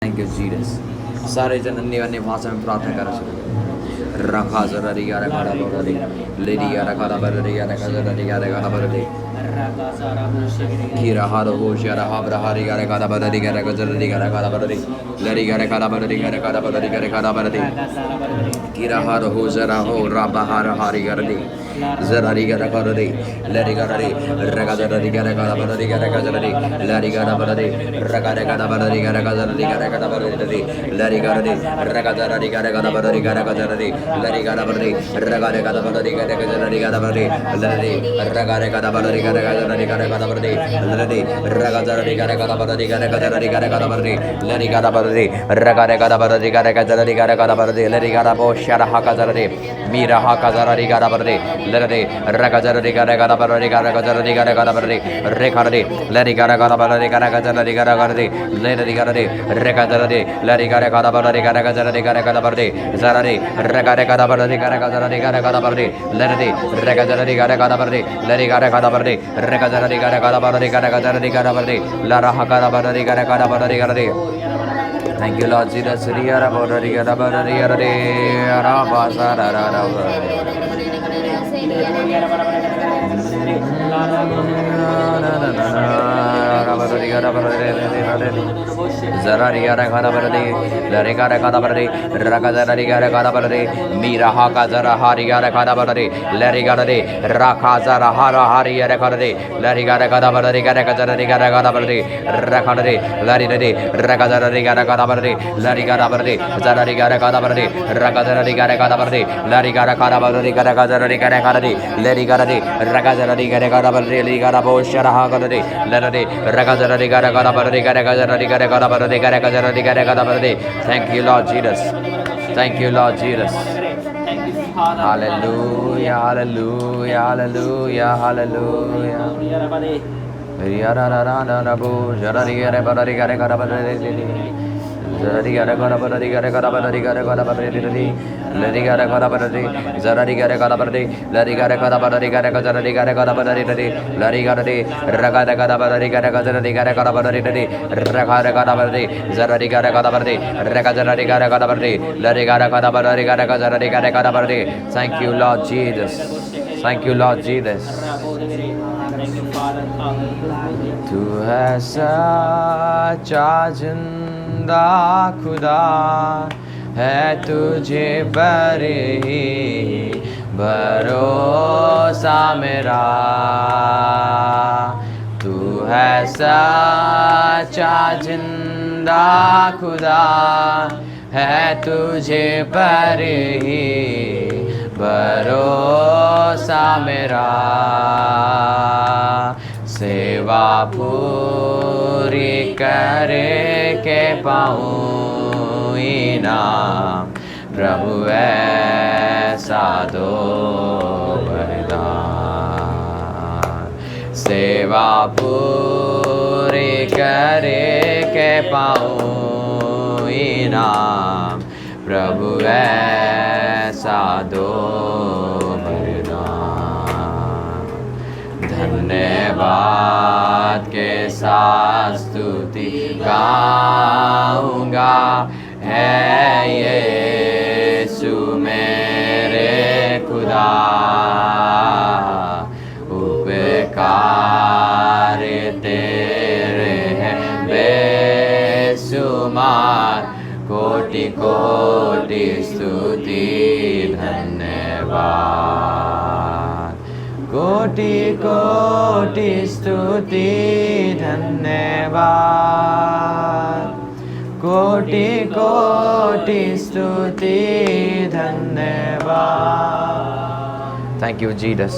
Thank you Jesus. सारे जन अन्य अन्य भाषा में प्रार्थना कर सकते रखा जरा रिया रखा बरा दे लेरिया रखा बरा रिया रखा जरा रिया रखा बरा दे कीरा हार हो शरा हाबरा रिया रखा बरा रिया रखा जरा रिया रखा बरा दे लेरिया रखा बरा रिया रखा बरा रिया रखा बरा दे कीरा हार हो जरा हो राबा हार हारी कर दे जरा रिया रखा दे लेरिया रखा जरा रिया रखा बरा रिया रखा जरा दे लेरिया बरा दे रखा बरा रिया रखा जरा रिया रखा बरा दे लेरिया रखा जरा रिया रखा बरा रिया रखा जरा दे लेरिया बरा दे रखा बरा रिया रखा जरा रिया बरा दे लेरिया रखा बरा रिया रखा जरा रिया रखा बरा दे लेरिया रखा जरा रिया रखा बरा रिया रखा जरा रिया रखा बरा दे लेरिया बरा दे रखा बरा रिया रखा जरा रिया रखा बरा दे लेरिया बो शरा हा का जरा दे मीरा हा का जरा रिया बरा दे लेरिया रखा जरा रिया रखा बरा रिया रखा जरा रिया रखा बरा दे रेखा दे लेरिया रखा बरा रिया रखा जरा रिया रखा दे लेरिया दे रखा जरा दे लेरिया रखा बरा रिया रखा जरा रिया रखा बरा दे जरा दे रखा बरा रिया रखा जरा रिया रखा बरा दे लेरिया रखा जरा रिया रखा बरा दे लेरिया रखा बरा दे रखा जरा रिया रखा बरा रिया रखा जरा रिया बरा दे ला रहा का बरा रिया रखा बरा रिया दे थैंक यू लॉर्ड जीसस रिया बरा रिया दे रा बासा रा रा रा जरा रिया रखा बरा दे लरेगा रखा बरा दे रखा जरा रिया रखा बरा दे मीरा हा का जरा हारिया रखा बरा दे लरेगा दे रखा जरा हारा हारिया रखा दे लरेगा रखा बरा दे रखा जरा रिया रखा बरा दे रखा दे लरी दे रखा जरा रिया रखा बरा दे लरेगा बरा दे जरा रिया रखा बरा दे रखा जरा रिया रखा बरा दे लरेगा रखा बरा दे रखा जरा रिया रखा दे लरेगा दे रखा जरा रिया रखा बरा दे लरेगा बो शरा हा का दे लरे रखा जरा रिया रखा बरा दे रखा जरा रिया रखा बरा दे रखा जरा रिया रखा बरा दे thank you Lord Jesus thank you Lord Jesus hallelujah hallelujah hallelujah hallelujah रिया रा रा रा रा बो जरा रिया रे बरा रिया रखा बरा दे रिया रखा बरा रिया रखा बरा रिया रखा बरा दे लरिया रखा बरा दे जरा रिया रखा बरा दे लरिया रखा बरा रिया रखा जरा रिया रखा बरा दे लरिया दे रखा बरा रिया रखा जरा रिया रखा बरा दे रखा बरा दे जरा रिया रखा बरा दे रखा जरा रिया रखा बरा दे लरिया रखा बरा रिया रखा जरा रिया रखा बरा दे thank you Lord Jesus thank you Lord Jesus तू है सच्चा जिंदा खुदा है तुझे पर ही भरोसा मेरा तू है सच्चा जिंदा खुदा है तुझे पर ही भरोसा मेरा सेवा पूरी करे के पाऊँ इनाम प्रभु ऐसा दो वरदान सेवा पूरी करे के पाऊँ इनाम प्रभु ऐसा दो वरदान धन्यवाद के साथ स्तुति गाऊंगा है यीशु मेरे खुदा उपकार तेरे हैं बेशुमार कोटि कोटि स्तुति धन्यवाद कोटि कोटि स्तुति धन्यवाद कोटि कोटि स्तुति धन्यवाद थैंक यू जीसस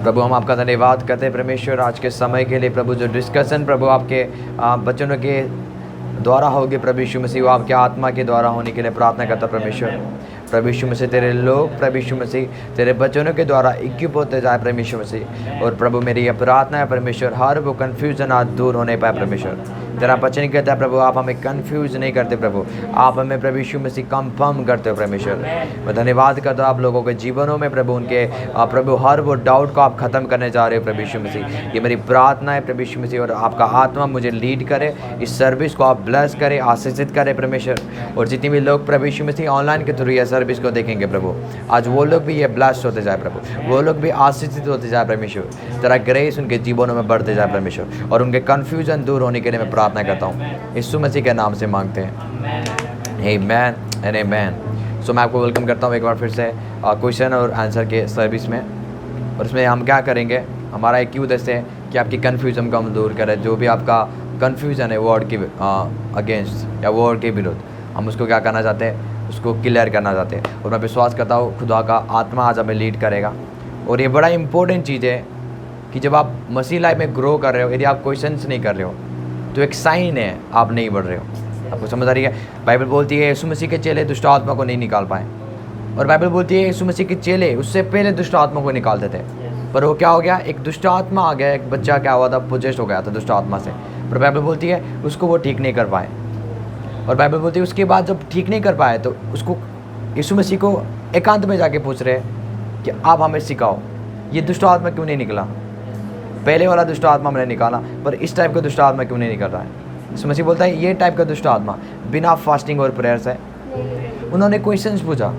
प्रभु हम आपका धन्यवाद करते हैं परमेश्वर आज के समय के लिए प्रभु जो डिस्कशन प्रभु आपके बच्चों के द्वारा होगी प्रभु यीशु मसीह वो आपके आत्मा के द्वारा होने के लिए प्रार्थना करता परमेश्वर प्रभु यीशु मसीह तेरे लोग प्रभु यीशु मसीह तेरे बच्चों के द्वारा इक्विप होते जाए परमेश्वर मसीह और प्रभु मेरी यह प्रार्थना है परमेश्वर हर वो कन्फ्यूजन आज दूर होने पाए परमेश्वर तेरा वचन कहता है प्रभु, आप हमें कंफ्यूज नहीं करते प्रभु, आप हमें प्रभु यीशु मसीह कंफर्म करते हो परमेश्वर। मैं धन्यवाद करता हूँ आप लोगों के जीवनों में प्रभु, उनके प्रभु हर वो डाउट को आप ख़त्म करने जा रहे हो प्रभु यीशु मसीह। ये मेरी प्रार्थना है प्रभु यीशु मसीह, और आपका आत्मा मुझे लीड करे, इस सर्विस को आप ब्लेस करें, आशीषित करें परमेश्वर। और जितने भी लोग प्रभु यीशु मसीह ऑनलाइन के थ्रू ये सर्विस को देखेंगे प्रभु, आज वो लोग भी ये ब्लेस्ड होते जाए प्रभु, वो लोग भी आशीषित होते जाए परमेश्वर। तेरा ग्रेस उनके जीवनों में बढ़ते जाए परमेश्वर, और उनके कन्फ्यूजन दूर होने के लिए मैं प्रार्थना करता हूँ, यीशु मसीह के नाम से मांगते हैं, आमेन एंड आमेन। सो मैं आपको वेलकम करता हूँ एक बार फिर से क्वेश्चन और आंसर के सर्विस में। और इसमें हम क्या करेंगे, हमारा एक उद्देश्य है कि आपकी कन्फ्यूजन को हम दूर करें। जो भी आपका कन्फ्यूजन है वर्ड के अगेंस्ट या वर्ड के विरुद्ध, हम उसको क्या करना चाहते हैं, उसको क्लियर करना चाहते हैं। और मैं विश्वास करता हूँ खुदा का आत्मा आज हमें लीड करेगा। और ये बड़ा इंपॉर्टेंट चीज़ है कि जब आप मसीह लाइफ में ग्रो कर रहे हो, यदि आप क्वेश्चंस नहीं कर रहे हो तो एक साइन है आप नहीं बढ़ रहे हो। आपको समझ आ रही है? बाइबल बोलती है यीशु मसीह के चेले दुष्ट आत्मा को नहीं निकाल पाए, और बाइबल बोलती है यीशु मसीह के चेले उससे पहले दुष्ट आत्मा को निकालते थे, पर वो क्या हो गया, एक दुष्ट आत्मा आ गया, एक बच्चा क्या हुआ था, पोजेस्ट हो गया था दुष्ट आत्मा से। पर बाइबल बोलती है उसको वो ठीक नहीं कर पाए, और बाइबल बोलती है उसके बाद जब ठीक नहीं कर पाए तो उसको यीशु मसीह को एकांत में जाके पूछ रहे कि आप हमें सिखाओ ये दुष्ट आत्मा क्यों नहीं निकला, पहले वाला दुष्ट आत्मा मैंने निकाला पर इस टाइप का दुष्ट आत्मा क्यों नहीं निकल रहा है। यीशु मसीह बोलता है ये टाइप का दुष्ट आत्मा बिना फास्टिंग और प्रेयर से। उन्होंने क्वेश्चंस पूछा,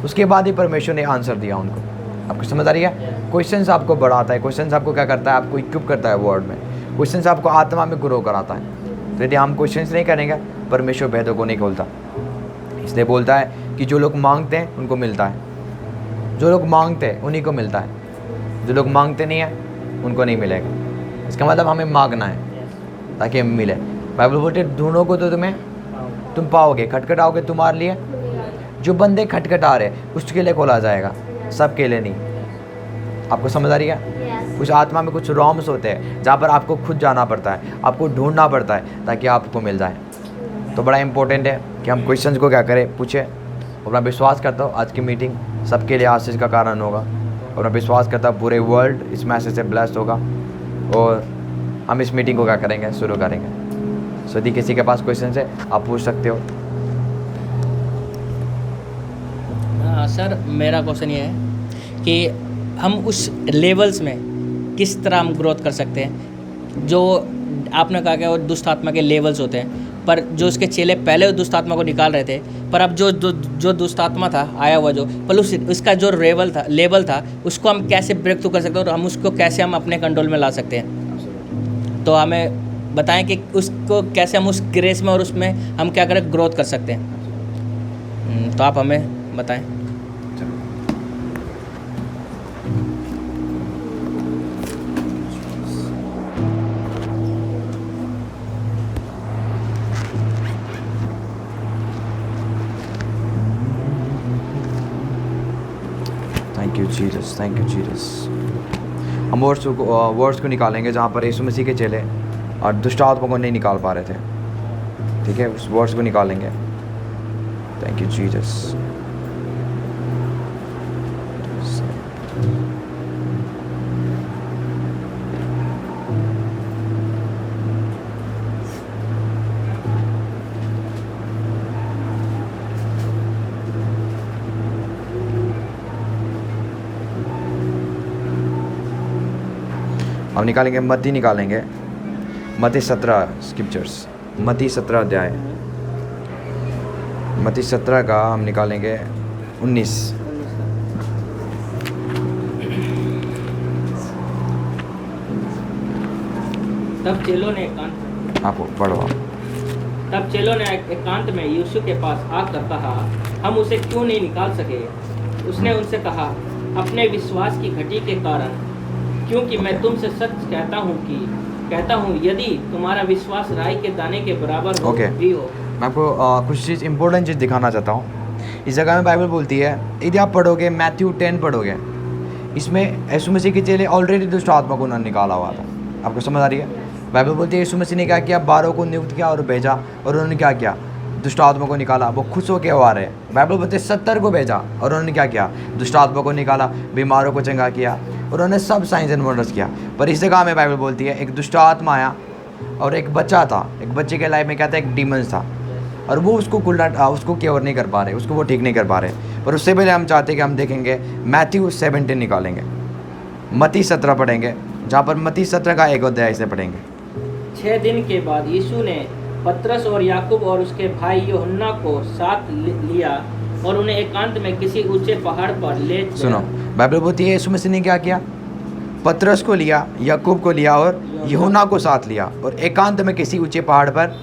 उसके बाद ही परमेश्वर ने आंसर दिया उनको। आपको समझ आ रही है? क्वेश्चंस आपको बढ़ाता है, क्वेश्चंस आपको क्या करता है, आपको इक्विप करता है वर्ड में, क्वेश्चंस आपको आत्मा में ग्रो कराता है। तो यदि हम क्वेश्चंस नहीं करेंगे परमेश्वर भेदों को नहीं खोलता। इसलिए बोलता है कि जो लोग मांगते हैं उनको मिलता है, जो लोग मांगते हैं उन्हीं को मिलता है, जो लोग मांगते नहीं हैं उनको नहीं मिलेगा। इसका मतलब हमें मांगना है ताकि हमें मिले। बाइबल बोलते है ढूंढोगे तो तुम पाओगे, खटखटाओगे तुम्हारे लिए। जो बंदे खटखटा रहे उसके लिए खोला जाएगा, सबके लिए नहीं। आपको समझ आ रही है? कुछ आत्मा में कुछ रॉम्स होते हैं जहाँ पर आपको खुद जाना पड़ता है, आपको ढूंढना पड़ता है ताकि आपको मिल जाए। तो बड़ा इंपॉर्टेंट है कि हम क्वेश्चंस को क्या करें, पूछें। और मैं विश्वास करता हूँ आज की मीटिंग सबके लिए आशीष का कारण होगा, और मैं विश्वास करता हूँ पूरे वर्ल्ड इस मैसेज से ब्लेस्ड होगा। और हम इस मीटिंग को क्या करेंगे, शुरू करेंगे। सो यदि किसी के पास क्वेश्चन है आप पूछ सकते हो। सर मेरा क्वेश्चन ये है कि हम उस लेवल्स में किस तरह हम ग्रोथ कर सकते हैं। जो आपने कहा कि वो दुष्ट आत्मा के लेवल्स होते हैं, पर जो उसके चेले पहले दुष्ट आत्मा को निकाल रहे थे, पर अब जो दुष्ट आत्मा था आया हुआ जो, पर उसका जो लेवल था उसको हम कैसे ब्रेक थ्रू कर सकते हैं, और हम उसको कैसे हम अपने कंट्रोल में ला सकते हैं। तो हमें बताएं कि उसको कैसे हम उस ग्रेस में और उसमें हम क्या करें, ग्रोथ कर सकते हैं। तो आप हमें बताएं। Thank you Jesus, thank you Jesus. हम वर्ड्स को निकालेंगे जहाँ पर यीशु मसीह के चेले और दुष्ट आत्मा को नहीं निकाल पा रहे थे। ठीक है, उस वर्ड्स को निकालेंगे। Thank you Jesus. हम निकालेंगे, मत्ती निकालेंगे, मत्ती 17 स्क्रिप्चर्स, मत्ती 17 अध्याय, मत्ती 17 का हम निकालेंगे 19। तब चेलों ने आप पढ़ो। तब चेलों ने एकांत में यीशु के पास आकर कहा, हम उसे क्यों नहीं निकाल सके। उसने उनसे कहा, अपने विश्वास की घटी के कारण, क्योंकि मैं तुमसे सच कहता हूँ यदि तुम्हारा विश्वास राई के दाने के बराबर भी हो। मैं आपको कुछ चीज़ इंपॉर्टेंट चीज़ दिखाना चाहता हूँ। इस जगह में बाइबल बोलती है, यदि आप पढ़ोगे मैथ्यू 10 पढ़ोगे, इसमें यीशु मसीह के चेले ऑलरेडी दुष्ट आत्मा को उन्होंने निकाला हुआ था। आपको समझ आ रही है? बाइबल बोलती है यीशु मसीह ने क्या किया, 12 को नियुक्त किया और भेजा, और उन्होंने क्या किया, दुष्ट आत्मा को निकाला। वो खुश होकर वो आ रहे हैं। बाइबल बोलते 70 को भेजा और उन्होंने क्या किया, दुष्ट आत्मा को निकाला, बीमारों को चंगा किया, और उन्होंने सब साइंस एंड वंडर्स किया। पर इस जगह में बाइबल बोलती है एक दुष्ट आत्मा आया और एक बच्चा था, एक बच्चे के लाइफ में क्या था, एक डीमंस था, और वो उसको उसको क्योर नहीं कर पा रहे, उसको वो ठीक नहीं कर पा रहे। पर उससे पहले हम चाहते हैं कि हम देखेंगे मैथ्यू 17 निकालेंगे, मत्ती 17 पढ़ेंगे, जहाँ पर मत्ती 17 का 1 अध्याय से पढ़ेंगे। 6 दिन के बाद यीशु ने पतरस और याकूब और उसके भाई यूहन्ना को साथ लिया और उन्हें एकांत में किसी ऊंचे पहाड़ पर ले चला। सुनो, बाइबल बोलती है यीशु मसीह ने क्या किया, पतरस को लिया, याकूब को लिया और यूहन्ना को साथ लिया और एकांत में किसी ऊंचे पहाड़ पर।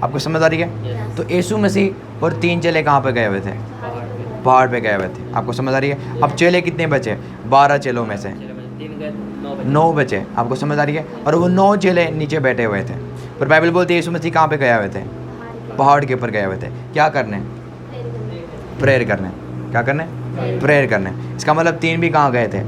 आपको समझ आ रही है? तो यीशु मसीह और 3 चेले कहाँ पे गए हुए थे? पहाड़ पे गए हुए थे। आपको समझ आ रही है? अब चेले कितने बचे? 12 चेलों में से 9 बचे। आपको समझ आ रही है? और वो 9 चेले नीचे बैठे हुए थे। पर बाइबल बोलती है यीशु मसीह कहाँ पे गए हुए थे? पहाड़ के ऊपर गए हुए थे। क्या करने? प्रेयर करने। क्या करने? प्रेयर करने। इसका मतलब 3 भी कहाँ गए थे?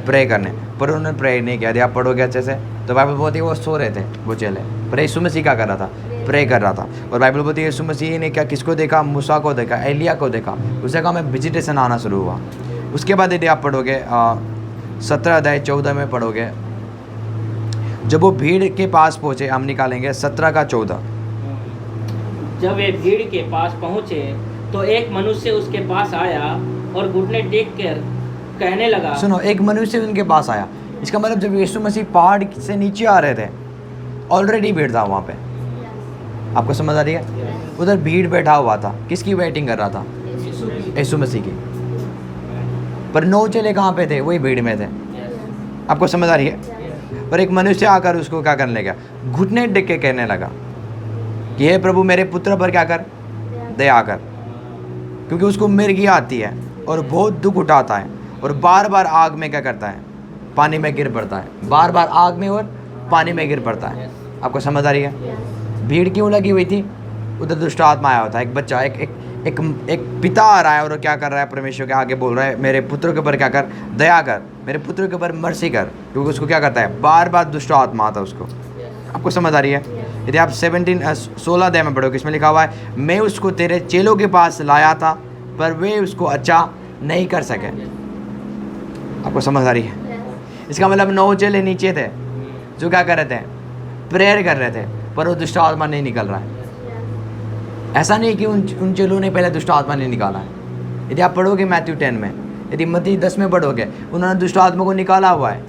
प्रे करने। पर उन्होंने प्रेयर नहीं किया। यदि आप पढ़ोगे अच्छे से तो बाइबल बोलती है वो सो रहे थे वो चेले, पर यीशु मसीह क्या कर रहा था? प्रे कर रहा था। और बाइबल बोलती है यीशु मसीह ने क्या किसको देखा? मूसा को देखा, एलिया को देखा। उस जगह में विजिटेशन आना शुरू हुआ। उसके बाद यदि आप पढ़ोगे 17 अध्याय 14 में पढ़ोगे, जब वो भीड़ के पास पहुँचे, हम निकालेंगे 17 का 14। जब वे भीड़ के पास पहुंचे तो एक मनुष्य उसके पास आया और घुटने टेक कर कहने लगा। सुनो, एक मनुष्य उनके पास आया। इसका मतलब जब यीशु मसीह पहाड़ से नीचे आ रहे थे, ऑलरेडी भीड़ था वहाँ पे। आपको समझ आ रही है? उधर भीड़ बैठा हुआ था। किसकी वेटिंग कर रहा था? यीशु मसीह की। पर 9 चेले कहाँ पे थे? वही भीड़ में थे। आपको समझ आ रही है? पर एक मनुष्य आकर उसको क्या करने लगा? घुटने टेक के कहने लगा कि हे प्रभु मेरे पुत्र पर क्या कर? दया कर। क्योंकि उसको मिर्गी आती है और बहुत दुख उठाता है और बार बार आग में क्या करता है? पानी में गिर पड़ता है। बार बार आग में और पानी में गिर पड़ता है। आपको समझ आ रही है? भीड़ क्यों लगी हुई थी? उधर दुष्ट आत्मा आया होता है। एक बच्चा, एक पिता आ रहा है और क्या कर रहा है? परमेश्वर के आगे बोल रहा है मेरे पुत्र के ऊपर क्या कर? दया कर, मेरे पुत्र के ऊपर मर्सी कर। क्योंकि उसको क्या करता है? बार बार दुष्ट आत्मा आता है उसको। आपको समझ आ रही है? यदि आप 16 अध्याय में पढ़ोगे, इसमें लिखा हुआ है मैं उसको तेरे चेलों के पास लाया था पर वे उसको अच्छा नहीं कर सके। आपको समझ आ रही है? इसका मतलब 9 चेले नीचे थे जो क्या कर रहे थे? प्रेयर कर रहे थे, पर वो दुष्ट आत्मा नहीं निकल रहा है। ऐसा नहीं कि उन चेलों ने पहले दुष्ट आत्मा नहीं निकाला है। यदि आप पढ़ोगे मैथ्यू 10 में, यदि मत्ती 10 में पढ़ोगे, उन्होंने दुष्ट आत्मा को निकाला हुआ है,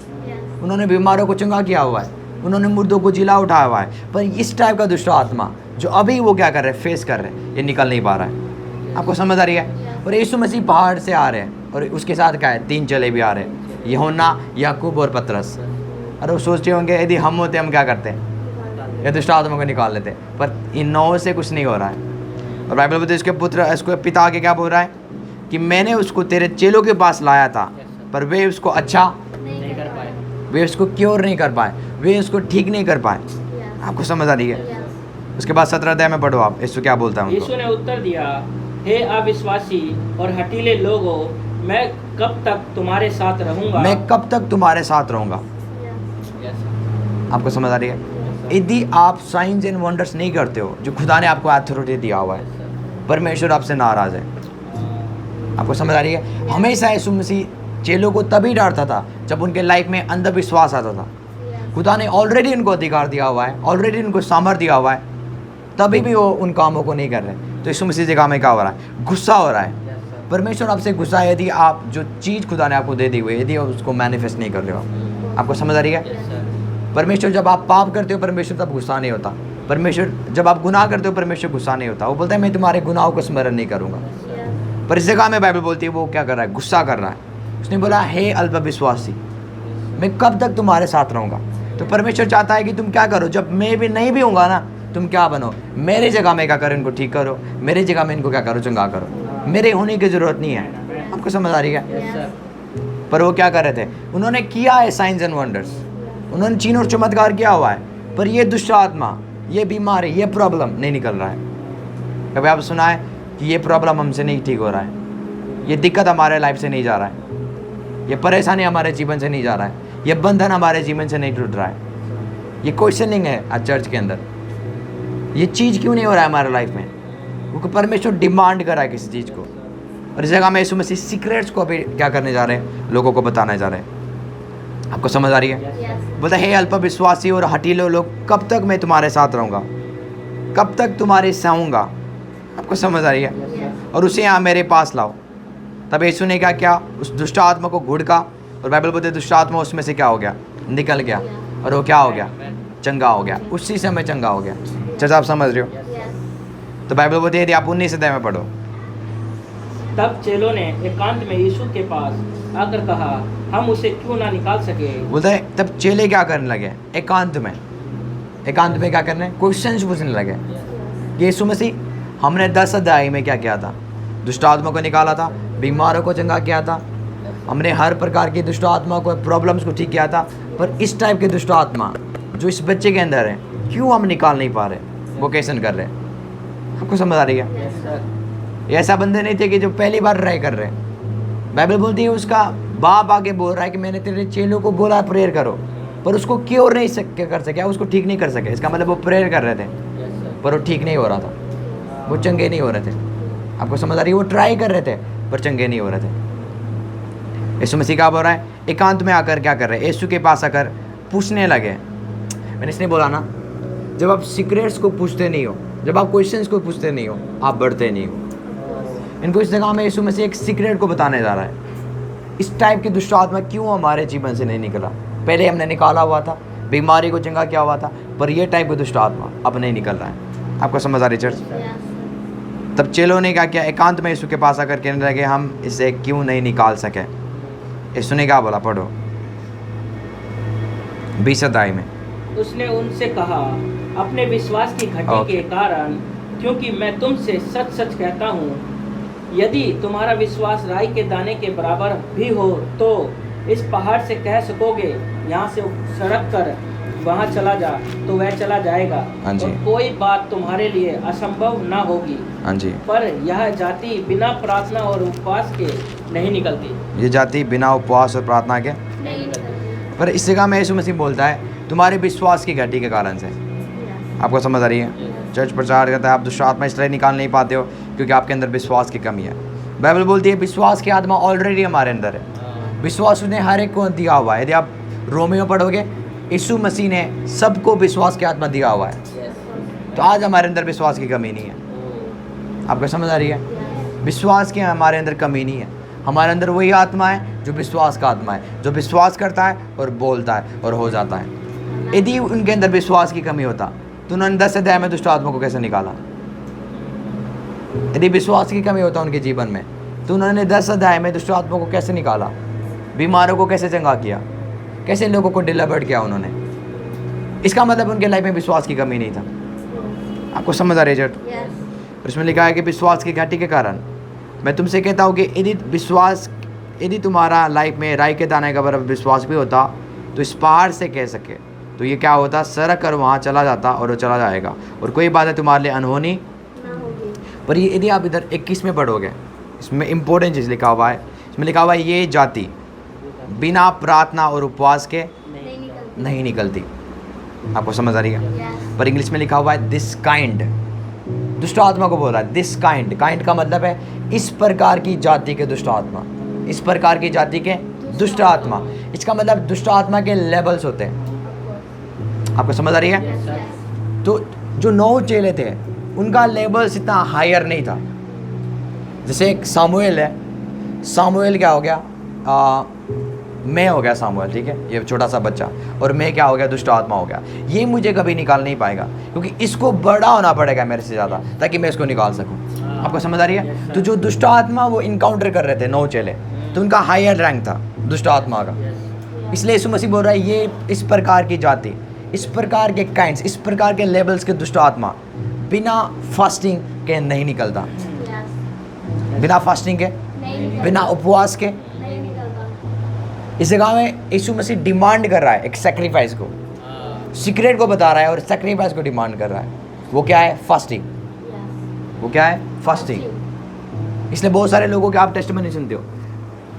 उन्होंने बीमारों को चंगा किया हुआ है, उन्होंने मुर्दों को जिला उठाया हुआ है। पर इस टाइप का दुष्ट आत्मा जो अभी वो क्या कर रहे हैं? फेस कर रहे हैं, ये निकल नहीं पा रहा है। आपको समझ आ रही है? और यीशु मसीह पहाड़ से आ रहे हैं और उसके साथ क्या है? 3 चेले भी आ रहे हैं, यूहन्ना, याकूब और पतरस। और वो सोचते होंगे यदि हम होते हम क्या करते हैं? ये दुष्ट आत्मा को निकाल लेते। पर इन 9 से कुछ नहीं हो रहा है। और बाइबल बोलती है इसके पुत्र, इसको पिता आगे क्या बोल रहा है कि मैंने उसको तेरे चेलों के पास लाया था पर वे उसको अच्छा नहीं कर पाए, वे उसको क्योर नहीं कर पाए, वे उसको ठीक नहीं कर पाए। आपको समझ आ रही है? उसके बाद 17 अध्याय में पढ़ो आप, यीशु क्या बोलता है उनको। यीशु ने उत्तर दिया, हे अविश्वासी और हठीले लोगों, मैं कब तक तुम्हारे साथ रहूंगा? मैं कब तक तुम्हारे साथ रहूंगा? आपको समझ आ रही है? यदि आप साइंस एंड वंडर्स नहीं करते हो जो खुदा ने आपको अथॉरिटी दिया हुआ है, परमेश्वर आपसे नाराज है। आपको समझ आ रही है? हमेशा यीशु मसीह चेलों को तभी डांटता था जब उनके लाइफ में अंधविश्वास आता था। खुदा ने ऑलरेडी उनको अधिकार दिया हुआ है, ऑलरेडी उनको सामर्थ दिया हुआ है, तभी भी वो उन कामों को नहीं कर रहे। तो यीशु मसीह जगह में क्या हो रहा है? गुस्सा हो रहा है। परमेश्वर आपसे गुस्सा है यदि आप जो चीज़ खुदा ने आपको दे दी हुई है यदि आप उसको मैनिफेस्ट नहीं कर रहे हो। आपको समझ आ रही है? परमेश्वर जब आप पाप करते हो परमेश्वर तब गुस्सा नहीं होता। परमेश्वर जब आप गुनाह करते हो परमेश्वर गुस्सा नहीं होता। वो बोलता है मैं तुम्हारे गुनाहों को स्मरण नहीं करूँगा। पर इस जगह में बाइबल बोलती है वो क्या कर रहा है? गुस्सा कर रहा है। उसने बोला हे अल्पविश्वासी, मैं कब तक तुम्हारे साथ रहूँगा? तो परमेश्वर चाहता है कि तुम क्या करो, जब मैं भी नहीं भी होऊंगा ना, तुम क्या बनो? मेरे जगह में क्या करो? इनको ठीक करो। मेरे जगह में इनको क्या करो? चंगा करो। मेरे होने की ज़रूरत नहीं है। आपको समझ आ रही है? पर वो क्या कर रहे थे? उन्होंने किया है साइंस एंड वंडर्स, उन्होंने चिन्ह और चमत्कार किया हुआ है, पर ये दुष्ट आत्मा, ये बीमारी, ये प्रॉब्लम नहीं निकल रहा है। कभी आप सुना है कि ये प्रॉब्लम हमसे नहीं ठीक हो रहा है, ये दिक्कत हमारे लाइफ से नहीं जा रहा है, ये परेशानी हमारे जीवन से नहीं जा रहा है, ये बंधन हमारे जीवन से नहीं टूट रहा है। ये क्वेश्चनिंग है आज चर्च के अंदर, ये चीज़ क्यों नहीं हो रहा है हमारे लाइफ में? क्योंकि परमेश्वर डिमांड कर रहा है किसी चीज़ को। और इस जगह में यीशु मसीह सीक्रेट्स को अभी क्या करने जा रहे हैं? लोगों को बताने जा रहे हैं। आपको समझ आ रही है? बोलता है, हे अल्पविश्वासी और हठीले लोग, कब तक मैं तुम्हारे साथ रहूँगा, कब तक तुम्हारे सहूँगा। आपको समझ आ रही है? और उसे यहाँ मेरे पास लाओ। तब यीशु ने क्या, उस दुष्ट आत्मा को घुड़का, और बाइबल बोलते हैं दुष्ट आत्मा उसमें से क्या हो गया, निकल गया, और वो क्या हो गया, चंगा हो गया, उसी समय चंगा हो गया। चाचा आप समझ रहे हो? तो बाइबल बोलती है, यदि आप 19 अध्याय में पढ़ो। तब चेलों ने एकांत में यीशु के पास आकर कहा, हम उसे क्यों ना निकाल सके। बोलता है तब चेले क्या करने लगे, एकांत में क्या करने, क्वेश्चंस पूछने लगे। यीशु मसीह, हमने 10 अध्याय में क्या किया था, दुष्ट आत्मा को निकाला था, बीमारों को चंगा किया था, हमने हर प्रकार की दुष्ट आत्मा को, प्रॉब्लम्स को ठीक किया था। पर इस टाइप के दुष्ट आत्मा जो इस बच्चे के अंदर है, क्यों हम निकाल नहीं पा रहे, वो कैसे कर रहे? आपको समझ आ रही है? ये ऐसा बंदे नहीं थे कि जो पहली बार ट्राई कर रहे हैं। बाइबल बोलती है उसका बाप आगे बोल रहा है कि मैंने तेरे चेलों को बोला प्रेयर करो, पर उसको क्योर नहीं कर सके, उसको ठीक नहीं कर सके। इसका मतलब वो प्रेयर कर रहे थे पर वो ठीक नहीं हो रहा था, वो चंगे नहीं हो रहे थे। आपको समझ आ रही है? वो ट्राई कर रहे थे पर चंगे नहीं हो रहे थे। यीशु मसीह क्या बोल रहा है, एकांत में आकर क्या कर रहे हैं, यीशु के पास आकर पूछने लगे। मैंने इसने बोला ना, जब आप सीक्रेट्स को पूछते नहीं हो, जब आप क्वेश्चंस को पूछते नहीं हो, आप बढ़ते नहीं हो। इनको इस जगह में यीशु मसीह एक सीक्रेट को बताने जा रहा है। इस टाइप की दुष्ट आत्मा क्यों हमारे जीवन से नहीं निकला। पहले हमने निकाला हुआ था, बीमारी को चंगा किया हुआ था, पर ये टाइप का दुष्ट आत्मा अब नहीं निकल रहा है। आपको समझ आ रही चर्च? तब चेलों ने क्या किया, एकांत में यीशु के पास आकर कहने लगे, हम इसे क्यों नहीं निकाल सके। यीशु ने क्या बोला, पढ़ो 20 अध्याय में। उसने उनसे कहा, अपने विश्वास की घटी के कारण, क्योंकि मैं तुमसे सच सच कहता हूँ, यदि तुम्हारा विश्वास राई के दाने के बराबर भी हो तो इस पहाड़ से कह सकोगे, यहाँ से सड़क कर वहाँ चला जा, तो वह चला जाएगा। और कोई बात तुम्हारे लिए असंभव ना होगी। हाँ जी। पर यह जाति बिना प्रार्थना और उपवास के नहीं निकलती। ये जाति बिना उपवास और प्रार्थना के नहीं निकलती। पर इस जगह में यीशु मसीह बोलता है, तुम्हारे विश्वास की घटी के कारण से। आपको समझ आ रही है? चर्च प्रचार करता है, आप दुष्ट आत्मा इसलिए निकाल नहीं पाते हो क्योंकि आपके अंदर विश्वास की कमी है। बाइबल बोलती है विश्वास की आत्मा ऑलरेडी हमारे अंदर है। विश्वास उसने हर एक को दिया हुआ है। यदि आप रोमियो पढ़ोगे, यीशु मसीह ने सबको विश्वास की आत्मा दिया हुआ है। तो आज हमारे अंदर विश्वास की कमी नहीं है। आपको समझ आ रही है? विश्वास की हमारे अंदर कमी नहीं है। हमारे अंदर वही आत्मा है जो विश्वास का आत्मा है, जो विश्वास करता है और बोलता है और हो जाता है। यदि उनके अंदर विश्वास की कमी होता तो उन्होंने 10 अध्याय में दुष्ट आत्मा को कैसे निकाला। यदि विश्वास की कमी होता उनके जीवन में तो उन्होंने 10 अध्याय में दुष्ट आत्मा को कैसे निकाला, बीमारों को कैसे चंगा किया, कैसे लोगों को डिलीवर्ड किया उन्होंने। इसका मतलब उनके लाइफ में विश्वास की कमी नहीं था। आपको समझ आ रही है? उसमें लिखा है कि विश्वास की घाटी के कारण। मैं तुमसे कहता हूँ कि यदि तुम्हारा लाइफ में राई के दाने का बराबर विश्वास भी होता तो इस पहाड़ से कह सके तो ये क्या होता, सड़क कर वहाँ चला जाता और वो चला जाएगा, और कोई बात है तुम्हारे लिए अनहोनी। पर ये यदि आप इधर 21 में पढ़ोगे, इसमें इंपॉर्टेंट चीज़ लिखा हुआ है। इसमें लिखा हुआ है ये जाति बिना प्रार्थना और उपवास के नहीं निकलती। आपको समझ आ रही है? पर इंग्लिश में लिखा हुआ है दिस काइंड। दुष्ट आत्मा को बोल रहा है दिस काइंड। काइंड का मतलब है इस प्रकार की जाति के दुष्ट आत्मा, इस प्रकार की जाति के दुष्ट आत्मा। इसका मतलब दुष्ट आत्मा के लेवल्स होते हैं। आपको समझ आ रही है? तो जो 9 चेले थे उनका लेवल्स इतना हायर नहीं था। जैसे एक सामुएल है, सामुएल क्या हो गया, मैं हो गया सामुएल, ठीक है, ये छोटा सा बच्चा, और मैं क्या हो गया, दुष्ट आत्मा हो गया। ये मुझे कभी निकाल नहीं पाएगा क्योंकि इसको बड़ा होना पड़ेगा मेरे से ज़्यादा ताकि मैं इसको निकाल सकूं। आपको समझ आ रही है? तो जो दुष्ट आत्मा वो इनकाउंटर कर रहे थे 9 चेले, तो उनका हायर रैंक था दुष्ट आत्मा का। इसलिए यीशु मसीह बोल रहा है ये इस प्रकार की जाति, इस प्रकार के काइंड्स, इस प्रकार के लेवल्स के दुष्ट आत्मा बिना फास्टिंग के नहीं निकलता। बिना फास्टिंग के, बिना उपवास के। इस जगह में यीशु मसीह डिमांड कर रहा है एक सेक्रीफाइस को, सीक्रेट को बता रहा है और सेक्रीफाइस को डिमांड कर रहा है। वो क्या है? फास्टिंग। वो क्या है? फास्टिंग। इसलिए बहुत सारे लोगों के आप टेस्टिमनी सुनते हो,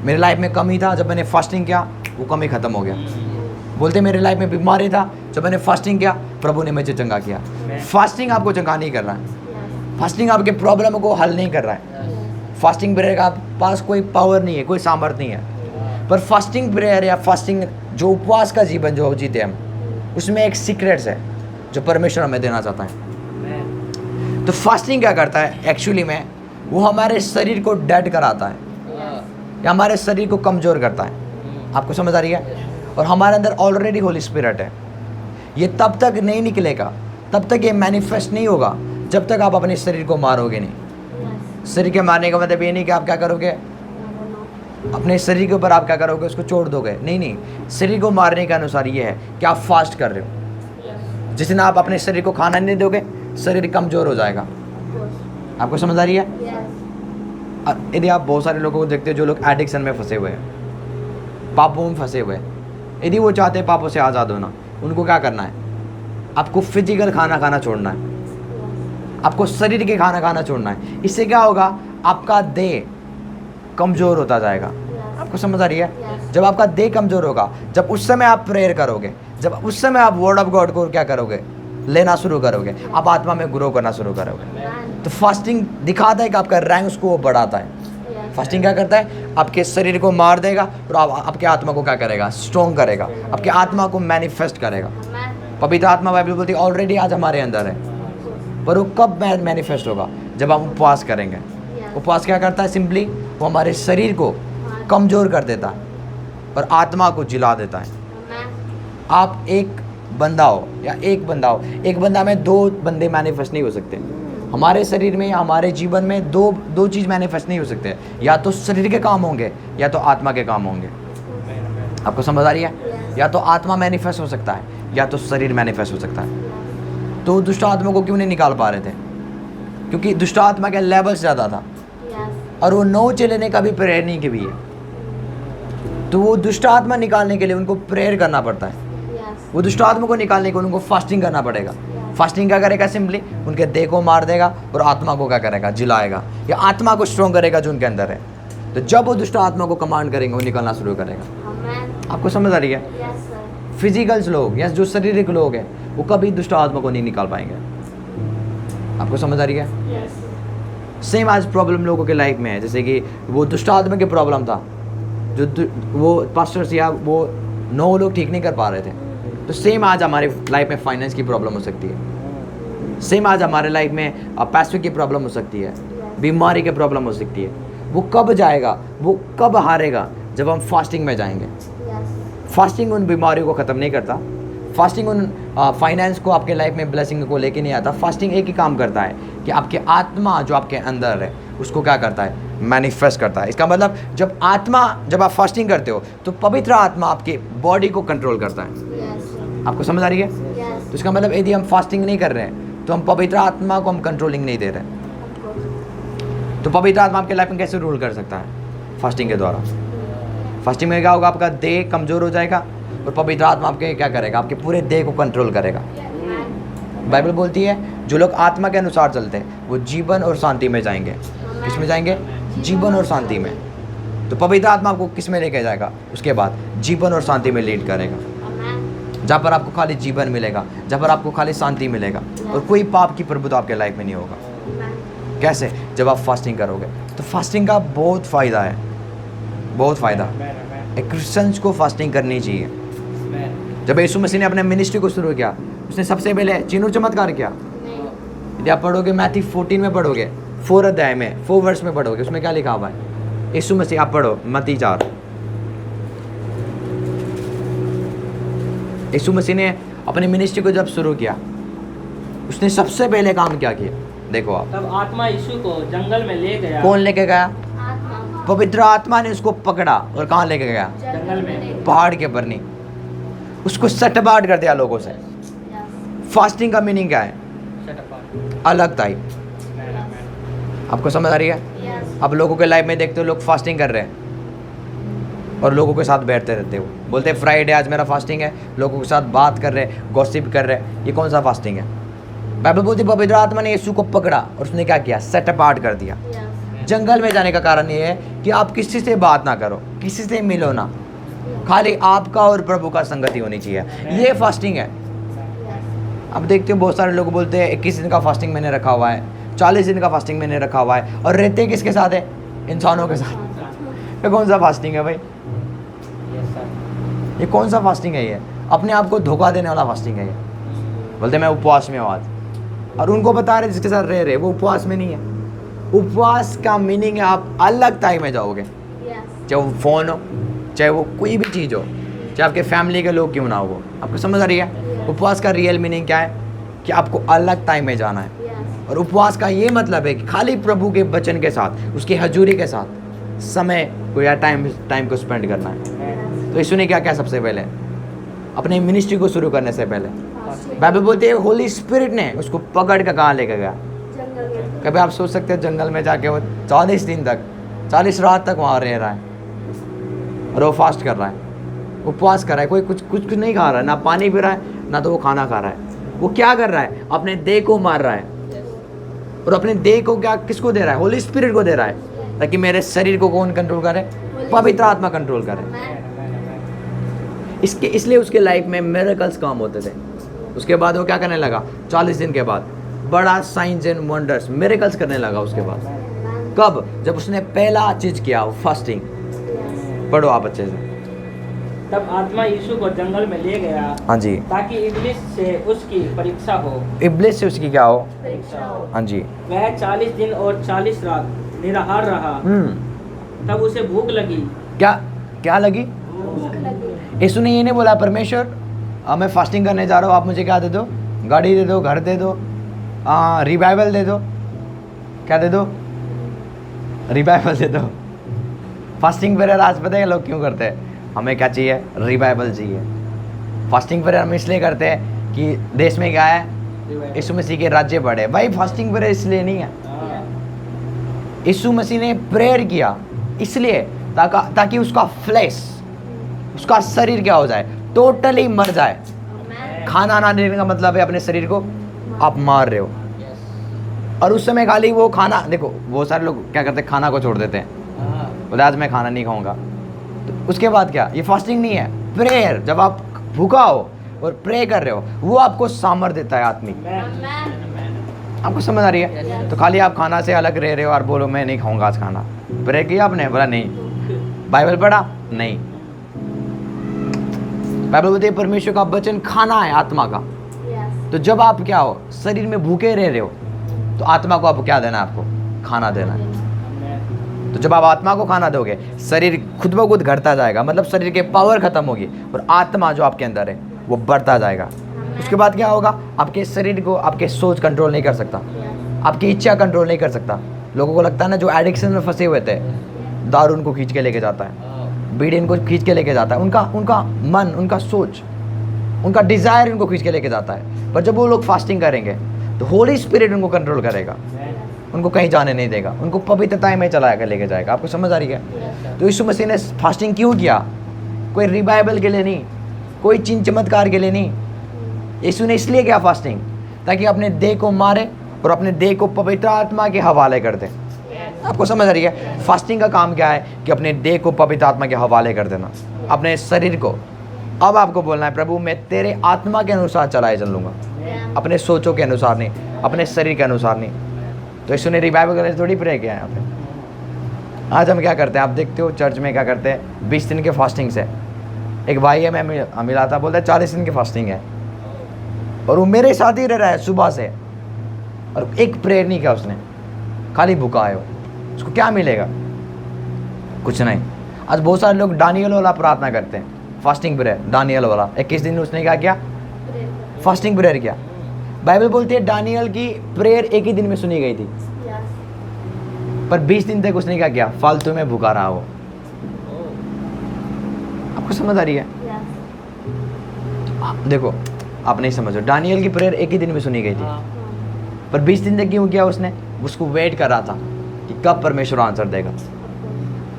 मेरे लाइफ में कमी था, जब मैंने फास्टिंग किया वो कमी खत्म हो गया। बोलते मेरे लाइफ में बीमारी था, जब मैंने फास्टिंग किया प्रभु ने मुझे चंगा किया। फास्टिंग आपको चंगा नहीं कर रहा है, फास्टिंग आपके प्रॉब्लम को हल नहीं कर रहा है। फास्टिंग मेरे का पास कोई पावर नहीं है, कोई सामर्थ्य नहीं है। पर फास्टिंग प्रेयर या फास्टिंग जो उपवास का जीवन जो जीते हम, उसमें एक सीक्रेट्स है जो परमेश्वर हमें देना चाहता है। तो फास्टिंग क्या करता है एक्चुअली में, वो हमारे शरीर को डेड कराता है या हमारे शरीर को कमज़ोर करता है। आपको समझ आ रही है? और हमारे अंदर ऑलरेडी होली स्पिरिट है। ये तब तक नहीं निकलेगा, तब तक ये मैनिफेस्ट नहीं होगा जब तक आप अपने शरीर को मारोगे नहीं। शरीर के मारने का मतलब ये नहीं कि आप क्या करोगे, अपने शरीर के ऊपर आप क्या करोगे, उसको छोड़ दोगे। नहीं, शरीर को मारने के अनुसार ये है कि आप फास्ट कर रहे हो। जिस दिन आप अपने शरीर को खाना नहीं दोगे, शरीर कमज़ोर हो जाएगा। आपको समझ आ रही है? यदि आप बहुत सारे लोगों को देखते हो जो लोग एडिक्शन में फंसे हुए हैं, पापों में फंसे हुए हैं, यदि वो चाहते हैं पापों से आज़ाद होना, उनको क्या करना है? आपको फिजिकल खाना खाना छोड़ना है, आपको शरीर के खाना खाना छोड़ना है। इससे क्या होगा? आपका देह कमज़ोर होता जाएगा। आपको समझ आ रही है? जब आपका देह कमज़ोर होगा, जब उस समय आप प्रेयर करोगे, जब उस समय आप वर्ड ऑफ गॉड को क्या करोगे, लेना शुरू करोगे, आप आत्मा में ग्रो करना शुरू करोगे। तो फास्टिंग दिखाता है कि आपका रैंक्स को बढ़ाता है। फास्टिंग क्या करता है? आपके शरीर को मार देगा और आपके आत्मा को क्या करेगा? स्ट्रॉन्ग करेगा, आपके आत्मा को मैनिफेस्ट करेगा। पवित्र आत्मा बाइबल बोलती है ऑलरेडी आज हमारे अंदर है, पर वो कब मैनिफेस्ट होगा? जब हम उपवास करेंगे। उपवास क्या करता है? सिंपली वो हमारे शरीर को कमज़ोर कर देता है और आत्मा को जिला देता है। आप एक बंदा हो या एक बंदा में दो बंदे मैनिफेस्ट नहीं हो सकते। हमारे शरीर में या हमारे जीवन में दो चीज़ मैनिफेस्ट नहीं हो सकते, या तो शरीर के काम होंगे या तो आत्मा के काम होंगे। आपको समझ आ रही है? या तो आत्मा मैनिफेस्ट हो सकता है या तो शरीर मैनिफेस्ट हो सकता है। तो दुष्ट आत्मा को क्यों नहीं निकाल पा रहे थे? क्योंकि दुष्ट आत्मा का लेवल ज़्यादा था और वो 9 चलेने का भी प्रेयर नहीं की भी है। तो वो दुष्ट आत्मा निकालने के लिए उनको प्रेयर करना पड़ता है। वो दुष्ट आत्मा को निकालने के लिए उनको फास्टिंग करना पड़ेगा। फास्टिंग क्या करेगा? सिंपली उनके देह को मार देगा और आत्मा को क्या करेगा? जिलाएगा, या आत्मा को स्ट्रॉन्ग करेगा जो उनके अंदर है। तो जब वो दुष्ट आत्मा को कमांड करेंगे, वो निकलना शुरू करेगा। आपको समझ आ रही है? फिजिकल्स लोग या जो शारीरिक लोग हैं, वो कभी दुष्ट आत्मा को नहीं निकाल पाएंगे। आपको समझ आ रही है? सेम आज प्रॉब्लम लोगों के लाइफ में है, जैसे कि वो दुष्ट आत्मा की प्रॉब्लम था, जो वो पास्टर्स या वो 9 लोग ठीक नहीं कर पा रहे थे। तो सेम आज हमारे लाइफ में फाइनेंस की प्रॉब्लम हो सकती है। सेम आज हमारे लाइफ में पैसों की प्रॉब्लम हो सकती है, बीमारी की प्रॉब्लम हो सकती है। वो कब जाएगा, वो कब हारेगा? जब हम फास्टिंग में जाएंगे। फास्टिंग उन बीमारियों को ख़त्म नहीं करता, फास्टिंग उन फाइनेंस को, आपके लाइफ में ब्लेसिंग को लेके नहीं आता। फास्टिंग एक ही काम करता है कि आपके आत्मा जो आपके अंदर है उसको क्या करता है? मैनिफेस्ट करता है। इसका मतलब जब आप फास्टिंग करते हो तो पवित्र आत्मा आपके बॉडी को कंट्रोल करता है। आपको समझ आ रही है? तो इसका मतलब यदि हम फास्टिंग नहीं कर रहे हैं तो हम पवित्र आत्मा को हम कंट्रोलिंग नहीं दे रहे। तो पवित्र आत्मा आपके लाइफ में कैसे रूल कर सकता है? फास्टिंग के द्वारा। फास्टिंग में क्या होगा? आपका देह कमज़ोर हो जाएगा और पवित्र आत्मा आपके क्या करेगा? आपके पूरे देह को कंट्रोल करेगा। बाइबल बोलती है जो लोग आत्मा के अनुसार चलते हैं वो जीवन और शांति में जाएंगे। किस में जाएंगे? जीवन और शांति में। तो पवित्र आत्मा आपको किस में लेके जाएगा? उसके बाद जीवन और शांति में लीड करेगा, जहाँ पर आपको खाली जीवन मिलेगा, जहाँ पर आपको खाली शांति मिलेगा और कोई पाप की प्रभुता आपके लाइफ में नहीं होगा। कैसे? जब आप फास्टिंग करोगे। तो फास्टिंग का बहुत फ़ायदा है, बहुत फ़ायदा। एक क्रिश्चियंस को फास्टिंग करनी चाहिए। जब यीशु मसीह ने अपने मिनिस्ट्री को शुरू किया, उसने सबसे पहले चिन्ह चमत्कार किया। यदि आप पढ़ोगे मैथ्यू 14 में पढ़ोगे, 4 अध्याय में 4 वर्ष में पढ़ोगे, उसमें क्या लिखा हुआ है? यीशु मसीह, आप पढ़ो मत्ती 4। यीशु मसीह ने अपनी मिनिस्ट्री को जब शुरू किया, उसने सबसे पहले काम क्या किया? देखो आप। तब आत्मा यीशु को जंगल में ले गया। कौन लेके गया? पवित्र आत्मा ने उसको पकड़ा और कहाँ लेके गया? जंगल में, पहाड़ के ऊपर नहीं, उसको सटबाट कर दिया लोगों से। फास्टिंग का मीनिंग क्या है? अलग टाइप। आपको समझ आ रही है? अब लोगों के लाइफ में देखते हो लोग फास्टिंग कर रहे हैं और लोगों के साथ बैठते रहते हो, बोलते हैं फ्राइडे आज मेरा फास्टिंग है, लोगों के साथ बात कर रहे, गॉसिप कर रहे। ये कौन सा फास्टिंग है? बाइबल बोलती पवित्र आत्मा ने यीशु को पकड़ा और उसने क्या किया? सेट अपार्ट कर दिया। जंगल में जाने का कारण ये है कि आप किसी से बात ना करो, किसी से मिलो ना, खाली आपका और प्रभु का संगति होनी चाहिए। ये फास्टिंग है। अब देखते हो बहुत सारे लोग बोलते हैं 21 दिन का फास्टिंग मैंने रखा हुआ है, 40 दिन का फास्टिंग मैंने रखा हुआ है, और रहते किसके साथ है? इंसानों के साथ। ये कौन सा फास्टिंग है भाई? ये कौन सा फास्टिंग है? ये अपने आप को धोखा देने वाला फास्टिंग है। ये बोलते मैं उपवास में हूँ आज, और उनको बता रहे जिसके साथ रह रहे वो उपवास में नहीं है। उपवास का मीनिंग है आप अलग टाइम में जाओगे, चाहे वो फ़ोन हो, चाहे वो कोई भी चीज़ हो, चाहे आपके फैमिली के लोग क्यों ना हो। आपको समझ आ रही है? उपवास का रियल मीनिंग क्या है? कि आपको अलग टाइम में जाना है। और उपवास का ये मतलब है कि खाली प्रभु के वचन के साथ, उसकी हजूरी के साथ समय को या टाइम को स्पेंड करना है। तो यीशु ने क्या किया? सबसे पहले अपने मिनिस्ट्री को शुरू करने से पहले बाइबल बोलती है होली स्पिरिट ने उसको पकड़ कर कहाँ लेकर गया? कभी आप सोच सकते हो जंगल में जाके वो 40 दिन तक, 40 रात तक वहाँ रह रहा है और वो फास्ट कर रहा है, उपवास कर रहा है, कोई कुछ नहीं खा रहा है, ना पानी पी रहा है, ना तो वो खाना खा रहा है। वो क्या कर रहा है? अपने देह को मार रहा है। और अपने देह को क्या किसको दे रहा है? होली स्पिरिट को दे रहा है, ताकि मेरे शरीर को कौन कंट्रोल करे? पवित्र आत्मा कंट्रोल करे। इसलिए उसके लाइफ में मिरेकल्स काम होते थे। उसके बाद वो क्या करने लगा? 40 दिन के बाद बड़ा साइंस एंड वंडर्स, मिरेकल्स करने लगा उसके बाद। कब? जब उसने पहला चीज किया, फास्टिंग। पढ़ो आप अच्छे से। तब आत्मा यीशु को जंगल में ले गया, हाँ जी, ताकि इब्लिस से उसकी परीक्षा हो। इब्लिस से उसकी क्या हो? परीक्षा हो। हाँ जी। वह 40 दिन और 40 रात निराहार रहा। तब उसे भूख लगी। क्या लगी? यीशु ने ये नहीं बोला परमेश्वर मैं फास्टिंग करने जा रहा हूँ, आप मुझे क्या दे दो? गाड़ी दे दो, घर दे दो, रिवाइवल दे दो। क्या दे दो? रिवाइवल दे दो। फास्टिंग प्रेयर आज पता है लोग क्यों करते हैं? हमें क्या चाहिए? रिवाइवल चाहिए। फास्टिंग प्रेयर हम इसलिए करते हैं कि देश में क्या है? यीशु मसीह के राज्य बढ़े। भाई फास्टिंग प्रेयर इसलिए नहीं है। यीशु मसीह ने प्रेयर किया इसलिए ताकि उसका फ्लेश, उसका शरीर क्या हो जाए? टोटली मर जाए। खाना ना देने का मतलब है अपने शरीर को आप मार रहे हो। और उस समय खाली वो खाना, देखो बहुत सारे लोग क्या करते हैं? खाना को छोड़ देते हैं, बोले आज मैं खाना नहीं खाऊंगा। तो उसके बाद क्या? ये फास्टिंग नहीं है, प्रेयर। जब आप भूखा हो और प्रे कर रहे हो, वो आपको सामर्थ्य देता है आत्मिक। आपको समझ आ रही है? तो खाली आप खाना से अलग रह रहे हो और बोलो मैं नहीं खाऊंगा आज खाना। प्रे किया आपने? बोला नहीं। बाइबल पढ़ा? नहीं। बाइबल बोलती है परमेश्वर का वचन खाना है आत्मा का। तो जब आप क्या हो? शरीर में भूखे रह रहे हो, तो आत्मा को आपको क्या देना है? आपको खाना देना है। तो जब आप आत्मा को खाना दोगे, शरीर खुद ब खुद घटता जाएगा, मतलब शरीर के पावर खत्म होगी और आत्मा जो आपके अंदर है वो बढ़ता जाएगा। उसके बाद क्या होगा? आपके शरीर को आपके सोच कंट्रोल नहीं कर सकता, आपकी इच्छा कंट्रोल नहीं कर सकता। लोगों को लगता है ना, जो एडिक्शन में फंसे हुए थे, दारू उनको खींच के लेके जाता है, बीड़ी इनको खींच के लेके जाता है, उनका मन, उनका सोच, उनका डिज़ायर उनको खींच के लेके जाता है। पर जब वो लोग फास्टिंग करेंगे तो होली स्पिरिट उनको कंट्रोल करेगा, उनको कहीं जाने नहीं देगा, उनको पवित्रता में चला कर लेके जाएगा। आपको समझ आ रही है? तो यीशु मसीह ने फास्टिंग क्यों किया? कोई रिवाइवल के लिए नहीं, कोई चिन्ह चमत्कार के लिए नहीं। यीशु ने इसलिए किया फास्टिंग, ताकि अपने देह को मारे और अपने देह को पवित्र आत्मा के हवाले कर दे। आपको समझ आ रही है? फास्टिंग का काम क्या है? कि अपने देह को पवित्र आत्मा के हवाले कर देना, अपने शरीर को। अब आपको बोलना है प्रभु मैं तेरे आत्मा के अनुसार चलाए चलूँगा, अपने सोचों के अनुसार नहीं, अपने शरीर के अनुसार नहीं। तो यीशु ने रिवाइवल करने थोड़ी प्रे किया यहाँ पे। आज हम क्या करते हैं? आप देखते हो चर्च में क्या करते हैं? 20 दिन के फास्टिंग से। एक भाई है, मैं मिला था, बोलता है 40 दिन की फास्टिंग है, और वो मेरे साथ ही रह रहा है सुबह से, और एक प्रेयर नहीं किया उसने, खाली भूखा है। उसको क्या मिलेगा? कुछ नहीं। आज बहुत सारे लोग दानियल वाला प्रार्थना करते हैं, फास्टिंग प्रेयर, दानियल वाला। 21 दिन उसने क्या किया? फास्टिंग प्रेयर किया। बाइबल बोलती है दानियल की प्रेयर एक ही दिन में सुनी गई थी, पर 20 दिन तक उसने क्या किया? फालतू में भूखा रहा वो। आपको समझ आ रही है? देखो आप नहीं समझो, दानियल की प्रेयर एक ही दिन में सुनी गई थी, पर 20 दिन तक क्यों किया उसने? उसको वेट कर रहा था कि कब परमेश्वर आंसर देगा।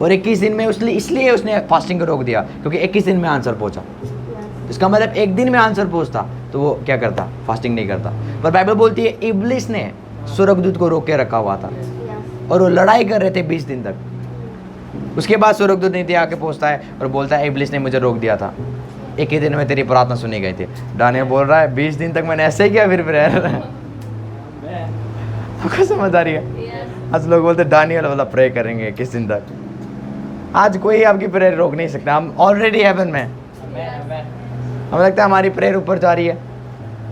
और 21 दिन में इसलिए उसने फास्टिंग को रोक दिया, क्योंकि 21 दिन में आंसर पहुंचा। इसका मतलब एक दिन में आंसर पहुंचता तो वो क्या करता? फास्टिंग नहीं करता। पर बाइबल बोलती है इब्लिस ने स्वर्गदूत को रोक के रखा हुआ था, और वो लड़ाई कर रहे थे 20 दिन तक। उसके बाद स्वर्गदूत नीति आके पहुंचता है और बोलता है इब्लिस ने मुझे रोक दिया था, एक ही दिन में तेरी प्रार्थना सुनी गई थी। दानियल बोल रहा है 20 दिन तक मैंने ऐसे ही किया फिर प्रेयर। आपको समझ आ रही है? आज लोग बोलते दानियल वाला प्रे करेंगे किस दिन तक। आज कोई आपकी प्रेयर रोक नहीं सकता, हम ऑलरेडी हेवन में। हमें लगता है हमारी प्रेयर ऊपर जा रही है,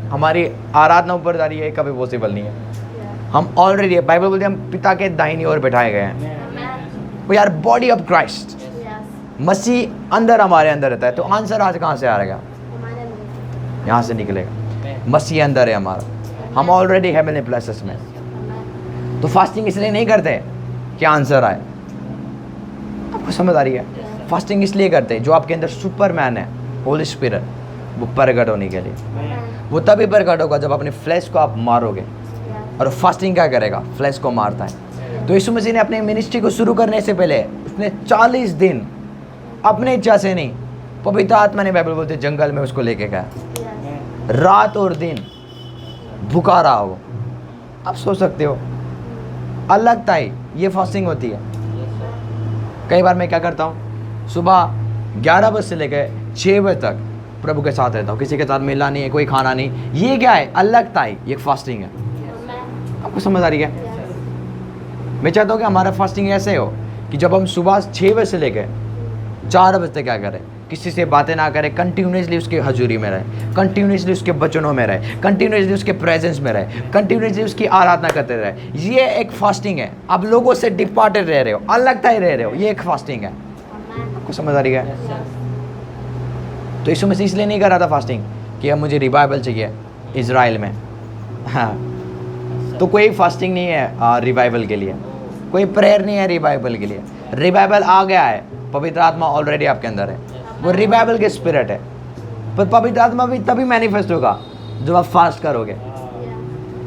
हमारी आराधना ऊपर जा रही है, कभी पॉसिबल नहीं है। हम ऑलरेडी, बाइबल बोलती है हम पिता के दाहिनी ओर बैठाए गए हैं। We are body of Christ. मसीह अंदर हमारे अंदर रहता है। तो आंसर आज कहाँ से आ रहेगा? यहाँ से निकलेगा। मसीह अंदर है हमारा, हम ऑलरेडी हेवनली प्लेसेस में। तो फास्टिंग इसलिए नहीं करते कि आंसर आए। आपको समझ आ रही है? फास्टिंग इसलिए करते हैं जो आपके अंदर सुपरमैन है, होली स्पिरिट, वो प्रकट होने के लिए। वो तभी प्रकट होगा जब अपने फ्लैश को आप मारोगे। और फास्टिंग क्या करेगा? फ्लैश को मारता है। तो यीशु मसीह ने अपने मिनिस्ट्री को शुरू करने से पहले उसने 40 दिन अपने इच्छा से नहीं, पवित्र आत्मा ने, बाइबल बोलते जंगल में उसको लेके गया, रात और दिन भूखा रहा वो। आप सोच सकते हो अलगता ही ये फास्टिंग होती है। कई बार मैं क्या करता हूँ, सुबह 11 बजे से लेकर 6 बजे तक प्रभु के साथ रहता हूँ, किसी के साथ मिलना नहीं है, कोई खाना नहीं। ये क्या है? अलगता ही, ये फास्टिंग है। आपको समझ आ रही है? मैं चाहता हूँ कि हमारा फास्टिंग ऐसे हो कि जब हम सुबह 6 बजे से लेकर 4 बजे तक क्या करें, किसी से बातें ना करें, कंटिन्यूसली उसकी हजूरी में रहे, कंटिन्यूसली उसके वचनों में रहे, कंटिन्यूसली उसके प्रेजेंस में रहे, कंटिन्यूसली उसकी आराधना करते रहे। ये एक फास्टिंग है। आप लोगों से डिपार्टेड रह रहे हो, अलगता ही रह रहे हो, ये एक फास्टिंग है। आपको समझ आ रही है? तो यीशु मसीह इसलिए नहीं कर रहा था फास्टिंग कि अब मुझे रिवाइवल चाहिए इजराइल में। हाँ, तो कोई फास्टिंग नहीं है रिवाइवल के लिए, कोई प्रेयर नहीं है रिवाइवल के लिए। रिवाइवल आ गया है, पवित्र आत्मा ऑलरेडी आपके अंदर है, वो रिवाइवल के स्पिरिट है। पर पवित्र आत्मा भी तभी मैनिफेस्ट होगा जब आप फास्ट करोगे।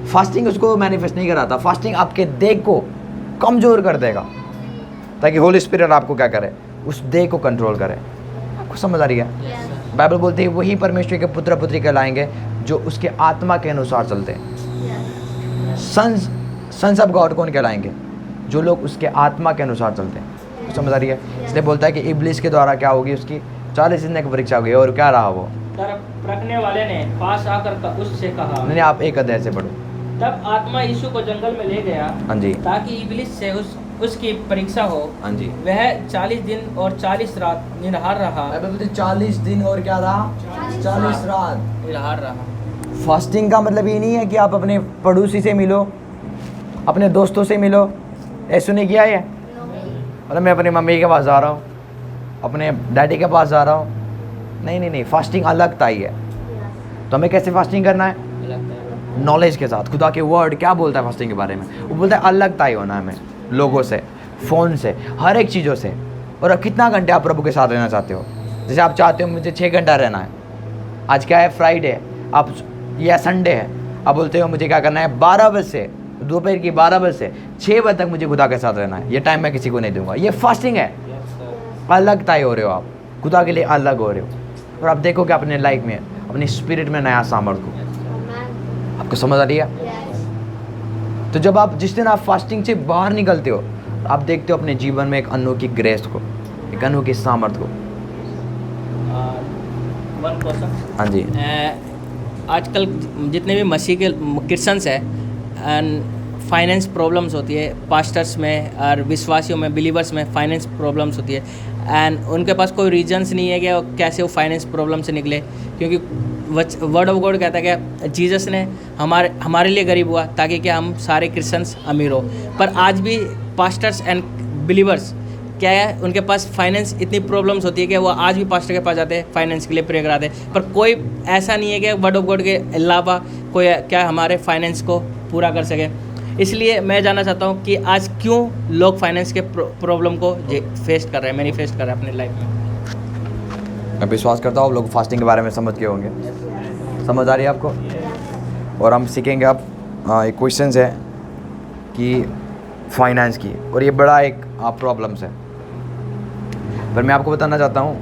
फास्टिंग उसको मैनिफेस्ट नहीं कराता। फास्टिंग आपके देह को कमज़ोर कर देगा ताकि होली स्पिरिट आपको क्या करे, उस देह को कंट्रोल करे। आपको समझ आ रही है? बाइबल बोलती है वही परमेश्वर के पुत्र पुत्री कहलाएंगे जो उसके आत्मा के अनुसार चलते हैं। सन्स ऑफ गॉड कौन कहलाएंगे? जो लोग उसके आत्मा के अनुसार चलते हैं। समझ आ रही है? इसलिए बोलता है कि इब्लिस के द्वारा क्या होगी, उसकी 40 दिन की परीक्षा होगी। और क्या रहा वो? तब रखने वाले ने पास आकर उससे कहा, नहीं, आप एक अध्याय से पढ़ो। तब आत्मा यीशु को जंगल में ले गया, हाँ जी, ताकि इब्लिस से उसकी परीक्षा हो। हाँ जी। वह 40 दिन और 40 रात निराहार रहा। 40 दिन और क्या रहा? 40 रात निराहार रहा। फास्टिंग का मतलब ये नहीं है कि आप अपने पड़ोसी से मिलो, अपने दोस्तों से मिलो। ऐसा नहीं किया है? मतलब मैं अपनी मम्मी के पास जा रहा हूँ, अपने डैडी के पास जा रहा हूँ। नहीं, फास्टिंग अलग था ही है। तो हमें कैसे फास्टिंग करना है? नॉलेज के साथ। खुदा के वर्ड क्या बोलता है फास्टिंग के बारे में? वो बोलता है अलग ही होना है हमें, लोगों से, फ़ोन से, हर एक चीज़ों से। और अब कितना घंटे आप प्रभु के साथ रहना चाहते हो? जैसे आप चाहते हो मुझे 6 घंटा रहना है। आज क्या है? फ्राइडे, आप या संडे है, आप बोलते हो मुझे क्या करना है? 12 बजे से दोपहर की 12 बजे से 6 बजे तक मुझे खुदा के साथ रहना है। ये टाइम मैं किसी को नहीं दूंगा। ये फास्टिंग है। अलग तय हो रहे हो आप, खुदा के लिए अलग हो रहे हो। और आप देखोगे अपने लाइफ में, अपनी स्पिरिट में नया सामर्थ्य को। आपको समझ आ रही है? तो जब आप जिस दिन आप फास्टिंग से बाहर निकलते हो, आप देखते हो अपने जीवन में एक अनोखी ग्रेस को, एक अनोखी सामर्थ्य को। One question. हाँ जी। आजकल जितने भी मसीह के क्रिश्चियंस हैं, फाइनेंस प्रॉब्लम्स होती है पास्टर्स में और विश्वासियों में, बिलीवर्स में फाइनेंस प्रॉब्लम्स होती है। एंड उनके पास कोई रीजन्स नहीं है कि कैसे वो फाइनेंस प्रॉब्लम से निकले, क्योंकि वर्ड ऑफ गॉड कहता है कि जीसस ने हमारे लिए गरीब हुआ ताकि क्या हम सारे क्रिश्चियंस अमीर हो। पर आज भी पास्टर्स एंड बिलीवर्स क्या है, उनके पास फाइनेंस इतनी प्रॉब्लम्स होती है कि वो आज भी पास्टर के पास जाते हैं, फाइनेंस के लिए प्रे कराते हैं। पर कोई ऐसा नहीं है कि वर्ड ऑफ गॉड के अलावा कोई क्या हमारे फाइनेंस को पूरा कर सके। इसलिए मैं जानना चाहता हूँ कि आज क्यों लोग फाइनेंस के प्रॉब्लम को फेस कर रहे हैं, मैनिफेस्ट कर रहे हैं अपने लाइफ में। मैं विश्वास करता हूँ आप लोग फास्टिंग के बारे में समझ के होंगे। समझ आ रही है आपको? और हम सीखेंगे अब एक क्वेश्चन है कि फाइनेंस की, और ये बड़ा एक प्रॉब्लम्स है। पर मैं आपको बताना चाहता हूँ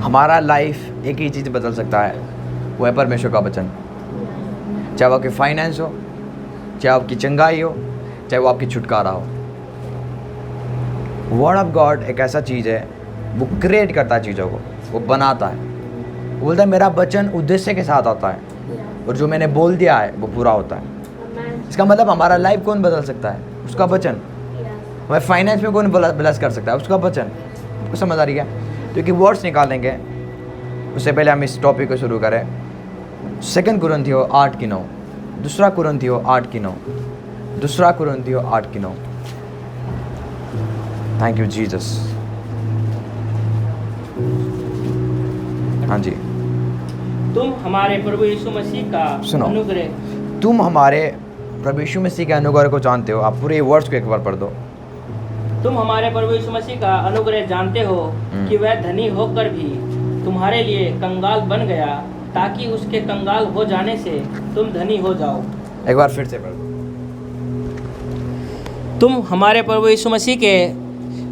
हमारा लाइफ एक ही चीज़ बदल सकता है, वो है परमेश्वर का वचन। चाहे वो आपकी फाइनेंस हो, चाहे आपकी चंगाई हो, चाहे वो आपकी छुटकारा हो। वर्ड ऑफ गॉड एक ऐसा चीज़ है, वो क्रिएट करता है चीज़ों को, वो बनाता है। वो बोलता है मेरा वचन उद्देश्य के साथ आता है, और जो मैंने बोल दिया है वो पूरा होता है। इसका मतलब हमारा लाइफ कौन बदल सकता है? उसका वचन। हमें फाइनेंस में कौन ब्लेस कर सकता है? उसका वचन। आपको समझ आ रही है? क्योंकि वर्ड्स निकालेंगे उससे पहले हम इस टॉपिक को शुरू करें। 2 कुरिन्थियों 8:9, 2 कुरिन्थियों 8:9, 2 कुरिन्थियों 8:9। Thank you Jesus. हाँ जी, तुम हमारे प्रभु यीशु मसीह का सुनो। अनुग्रह तुम हमारे प्रभु यीशु मसीह के अनुग्रह को जानते हो। आप पूरे वर्ड्स को एक बार पढ़ दो। तुम हमारे प्रभु यीशु मसीह का अनुग्रह जानते हो कि वह धनी होकर भी तुम्हारे लिए कंगाल बन गया, ताकि उसके कंगाल हो जाने से तुम धनी हो जाओ। एक बार फिर से पढ़ दो। तुम हमारे प्रभु यीशु मसीह के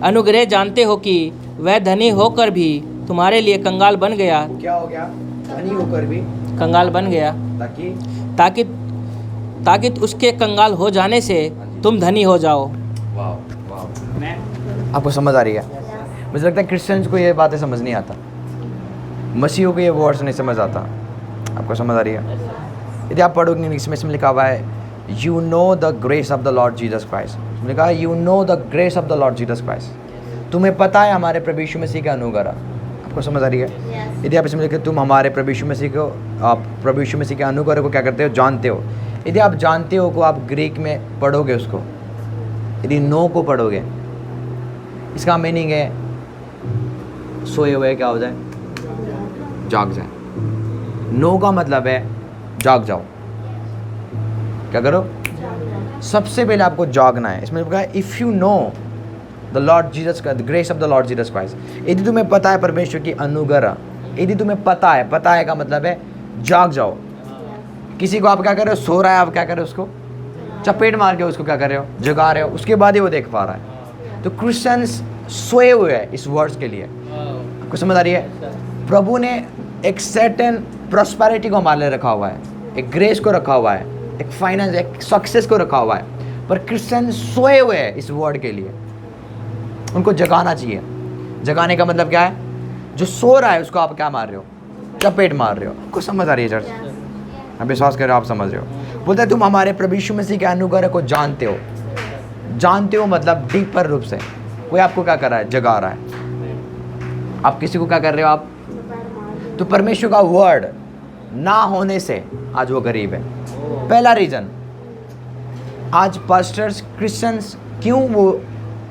अनुग्रह जानते हो कि वह धनी होकर भी तुम्हारे लिए कंगाल बन गया, क्या हो गया? धनी होकर भी कंगाल बन गया, ताकि ताकि ताकि उसके कंगाल हो जाने से तुम धनी हो जाओ। वाह वाह। आपको समझ आ रही है? मुझे लगता है क्रिश्चियंस को ये बातें समझ नहीं आता, मसीहों को ये वर्ड्स नहीं समझ आता। आपको समझ आ रही है? यदि आप पढ़ोगे इंग्लिश में इसमें लिखा हुआ है you know the grace of the Lord Jesus Christ. लिखा है you know the grace of the Lord Jesus Christ. तुम्हें पता है हमारे प्रभु यीशु मसीह का अनुग्रह। आपको समझ आ रही है? यदि आप इसमें लिखे तुम हमारे प्रभु यीशु मसीह को, आप प्रभु यीशु मसीह के अनुग्रह को क्या करते हो? जानते हो। यदि आप जानते हो को आप ग्रीक में पढ़ोगे उसको, यदि नो को पढ़ोगे, इसका मीनिंग है सोए हुए क्या हो जाए? जाग जाए। नो का मतलब है जाग जाओ। क्या करो? सबसे पहले आपको जागना है। इसमें लिखा है if you know the Lord Jesus का, the grace of the Lord Jesus Christ. यदि तुम्हें पता है परमेश्वर की अनुग्रह, यदि तुम्हें पता है का मतलब है जाग जाओ। किसी को आप क्या कर रहे हो? सो रहा है, आप क्या कर रहे हो? उसको चपेट मार के उसको क्या कर रहे हो? जगा रहे हो। उसके बाद ही वो देख पा रहा है। तो क्रिश्चियंस सोए हुए हैं इस वर्ड्स के लिए। आपको समझ आ रही है? प्रभु ने एक सर्टेन प्रॉस्पेरिटी को हमारे लिए रखा हुआ है, एक ग्रेस को रखा हुआ है, एक फाइनेंस, एक सक्सेस को रखा हुआ है, पर क्रिश्चियन सोए हुए हैं इस वर्ड के लिए। उनको जगाना चाहिए। जगाने का मतलब क्या है? जो सो रहा है उसको आप क्या मार रहे हो? चपेट मार रहे हो। आपको समझ आ रही है चर्च? आप विश्वास कर रहे हो, आप समझ रहे हो? बोलते हैं तुम हमारे प्रभु यीशु मसीह के अनुग्रह को जानते हो। जानते हो मतलब डीपर रूप से कोई आपको क्या कर रहा है? जगा रहा है। आप किसी को क्या कर रहे हो? आप तो परमेश्वर का वर्ड ना होने से आज वो गरीब है। पहला रीजन, आज पास्टर्स क्रिश्चियंस क्यों वो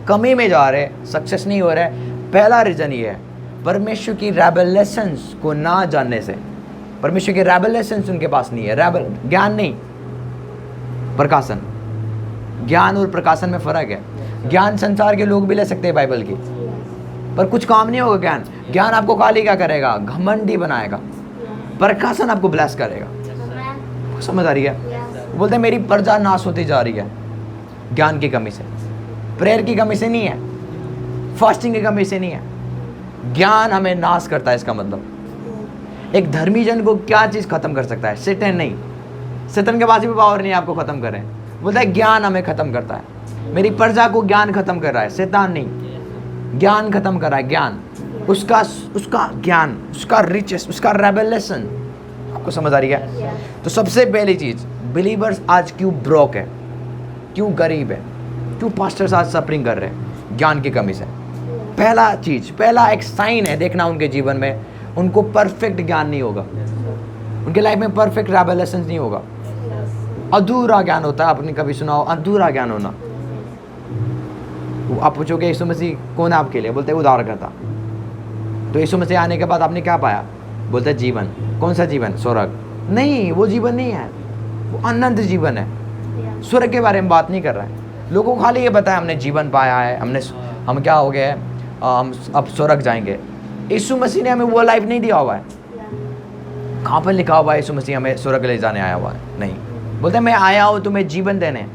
कमी में जा रहे, सक्सेस नहीं हो रहे, पहला रीजन ये है परमेश्वर की रेवलेशंस को ना जानने से। परमेश्वर के रेवलेशंस उनके पास नहीं है। ज्ञान नहीं, प्रकाशन। ज्ञान और प्रकाशन में फर्क है। ज्ञान संसार के लोग भी ले सकते हैं बाइबल की, पर कुछ काम नहीं होगा। ज्ञान आपको खाली क्या करेगा? घमंडी बनाएगा। प्रकाशन आपको ब्लेस करेगा। समझ आ रही है? बोलते हैं मेरी प्रजा नाश होती जा रही है ज्ञान की कमी से। प्रेयर की कमी से नहीं है, फास्टिंग की कमी से नहीं है, ज्ञान हमें नाश करता है। इसका मतलब एक धर्मी जन को क्या चीज़ खत्म कर सकता है? शैतान नहीं। शैतान के पास भी पावर नहीं है आपको खत्म करें। बोलता है ज्ञान हमें खत्म करता है। मेरी प्रजा को ज्ञान खत्म कर रहा है, शैतान नहीं। ज्ञान खत्म कर रहा है। ज्ञान उसका ज्ञान, उसका रिचेस, उसका रेवलेशन। आपको समझ आ रही है? तो सबसे पहली चीज, बिलीवर्स आज क्यों ब्रोक है, क्यों गरीब है, क्यों पास्टर्स आज सफरिंग कर रहे हैं? ज्ञान की कमी से। पहला चीज, पहला एक साइन है देखना उनके जीवन में, उनको परफेक्ट ज्ञान नहीं होगा, उनके लाइफ में परफेक्ट रेवलेशन नहीं होगा। अधूरा ज्ञान होता है। आपने कभी सुना हो अधूरा ज्ञान होना? आप पूछोगे यीशु मसीह कौन है आपके लिए? बोलते हैं उद्धारकर्ता। तो यीशु मसीह आने के बाद आपने क्या पाया? बोलते हैं जीवन। कौन सा जीवन? स्वर्ग नहीं, वो जीवन नहीं है, वो अनंत जीवन है। स्वर्ग के बारे में बात नहीं कर रहा है। लोगों को खाली ये बताया हमने जीवन पाया है, हम क्या हो गए, हम अब स्वर्ग जाएंगे। यीशु मसीह ने हमें वो लाइफ नहीं दिया हुआ है। कहाँ पर लिखा हुआ है यीशु मसीह हमें स्वर्ग ले जाने आया हुआ है? नहीं। बोलते हैं मैं आया हूँ तुम्हें जीवन देने,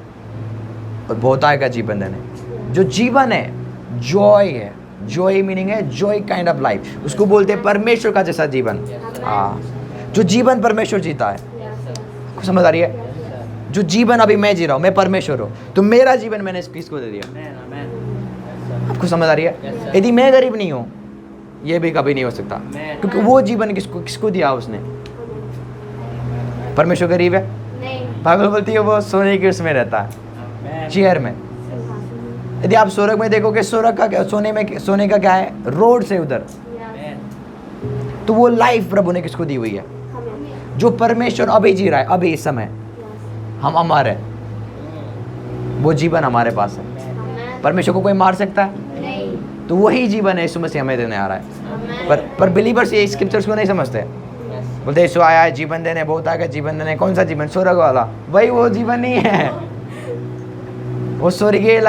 और बहुतायत का जीवन देने। जो जीवन है जॉय है। जॉय मीनिंग है जॉय काइंड ऑफ लाइफ, उसको बोलते हैं परमेश्वर का जैसा जीवन। जो जीवन परमेश्वर जीता है। आपको समझ आ रही है? जो जीवन अभी मैं जी रहा हूँ, मैं परमेश्वर हूँ, तो मेरा जीवन मैंने इस किसको दे दिया। आपको समझ आ रही है? यदि मैं गरीब नहीं हूँ, ये भी कभी नहीं हो सकता, क्योंकि वो जीवन किसको दिया उसने? परमेश्वर गरीब है? बाइबल बोलती है वो सोने के उसमें रहता है, चेयर में। यदि आप स्वर्ग में देखोगे, स्वर्ग का क्या, सोने का क्या है? रोड से उधर तो वो लाइफ प्रभु ने किसको दी हुई है? जो परमेश्वर अभी जी रहा है, अभी इस समय हम अमर है, वो जीवन हमारे पास है। परमेश्वर को कोई मार सकता है? तो वही जीवन है यीशु मसीह हमें देने आ रहा है। पर बिलीवर्स ये स्क्रिप्चर्स को नहीं समझते। बोलते यीशु आया है जीवन देने, बहुत आगे जीवन देने। कौन सा जीवन? स्वर्ग वाला। वही वो जीवन नहीं है, वो स्वर्गीय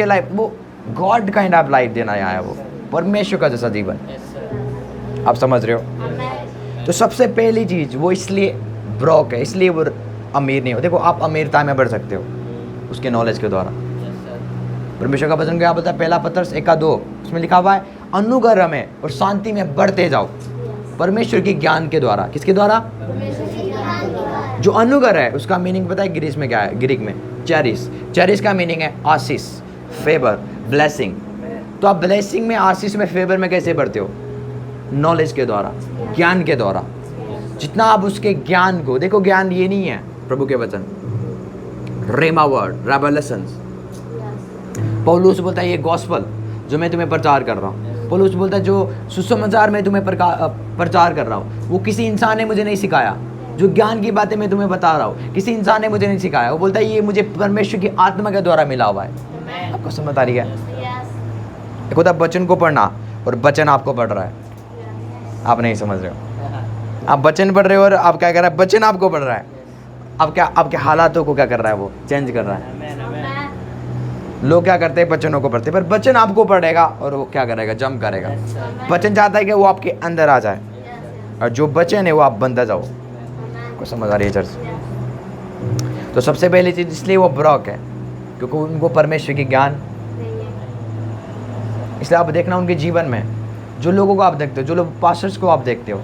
लाइफ, वो गॉड काइंड ऑफ लाइफ देना आया है, वो परमेश्वर का जैसा जीवन। आप समझ रहे हो? तो सबसे पहली चीज वो इसलिए ब्रोक है, इसलिए वो अमीर नहीं हो। देखो आप अमीरता में बढ़ सकते हो उसके नॉलेज के द्वारा। परमेश्वर का वचन क्या बोलता है? पहला पत्रस 1:2 उसमें लिखा हुआ है अनुग्रह में और शांति में बढ़ते जाओ परमेश्वर के ज्ञान के द्वारा। किसके द्वारा? जो अनुग्रह है उसका मीनिंग पता है ग्रीस में क्या है? ग्रीक में चेरिस का मीनिंग है आशीष, फेवर, ब्लेसिंग। तो आप ब्लेसिंग में, आशीष में, फेवर में कैसे बढ़ते हो? नॉलेज के द्वारा, ज्ञान के द्वारा। जितना आप उसके ज्ञान को देखो, ज्ञान ये नहीं है प्रभु के वचन, रेमा वर्ड, रेवलेशंस। पौलुस बोलता है ये गॉस्पल जो मैं तुम्हें प्रचार कर रहा हूँ। पौलुस बोलता है जो सुसमाचार में तुम्हें प्रचार कर रहा हूँ वो किसी इंसान ने मुझे नहीं सिखाया। जो ज्ञान की बातें मैं तुम्हें बता रहा हूँ किसी इंसान ने मुझे नहीं सिखाया। वो बोलता है ये मुझे परमेश्वर की आत्मा के द्वारा मिला हुआ है। आपको समझ आ रही है? एक होता है वचन को पढ़ना और वचन आपको पढ़ रहा है। आप नहीं समझ रहे हो। आप वचन पढ़ रहे हो और आप क्या कर रहा है? वचन आपको पढ़ रहा है। अब क्या आपके हालातों को क्या कर रहा है? वो चेंज कर रहा है। लोग क्या करते हैं? वचनों को पढ़ते हैं, पर वचन आपको पढ़ेगा और वो क्या करेगा? जम करेगा। वचन चाहता है कि वो आपके अंदर आ जाए और जो वचन है वो आप बनता जाओ। को समझ आ रही है चर्च? तो सबसे पहली चीज इसलिए वो ब्रॉक है क्योंकि उनको परमेश्वर की ज्ञान। इसलिए आप देखना उनके जीवन में जो लोगों को आप देखते हो, जो लोग पास्टर्स को आप देखते हो,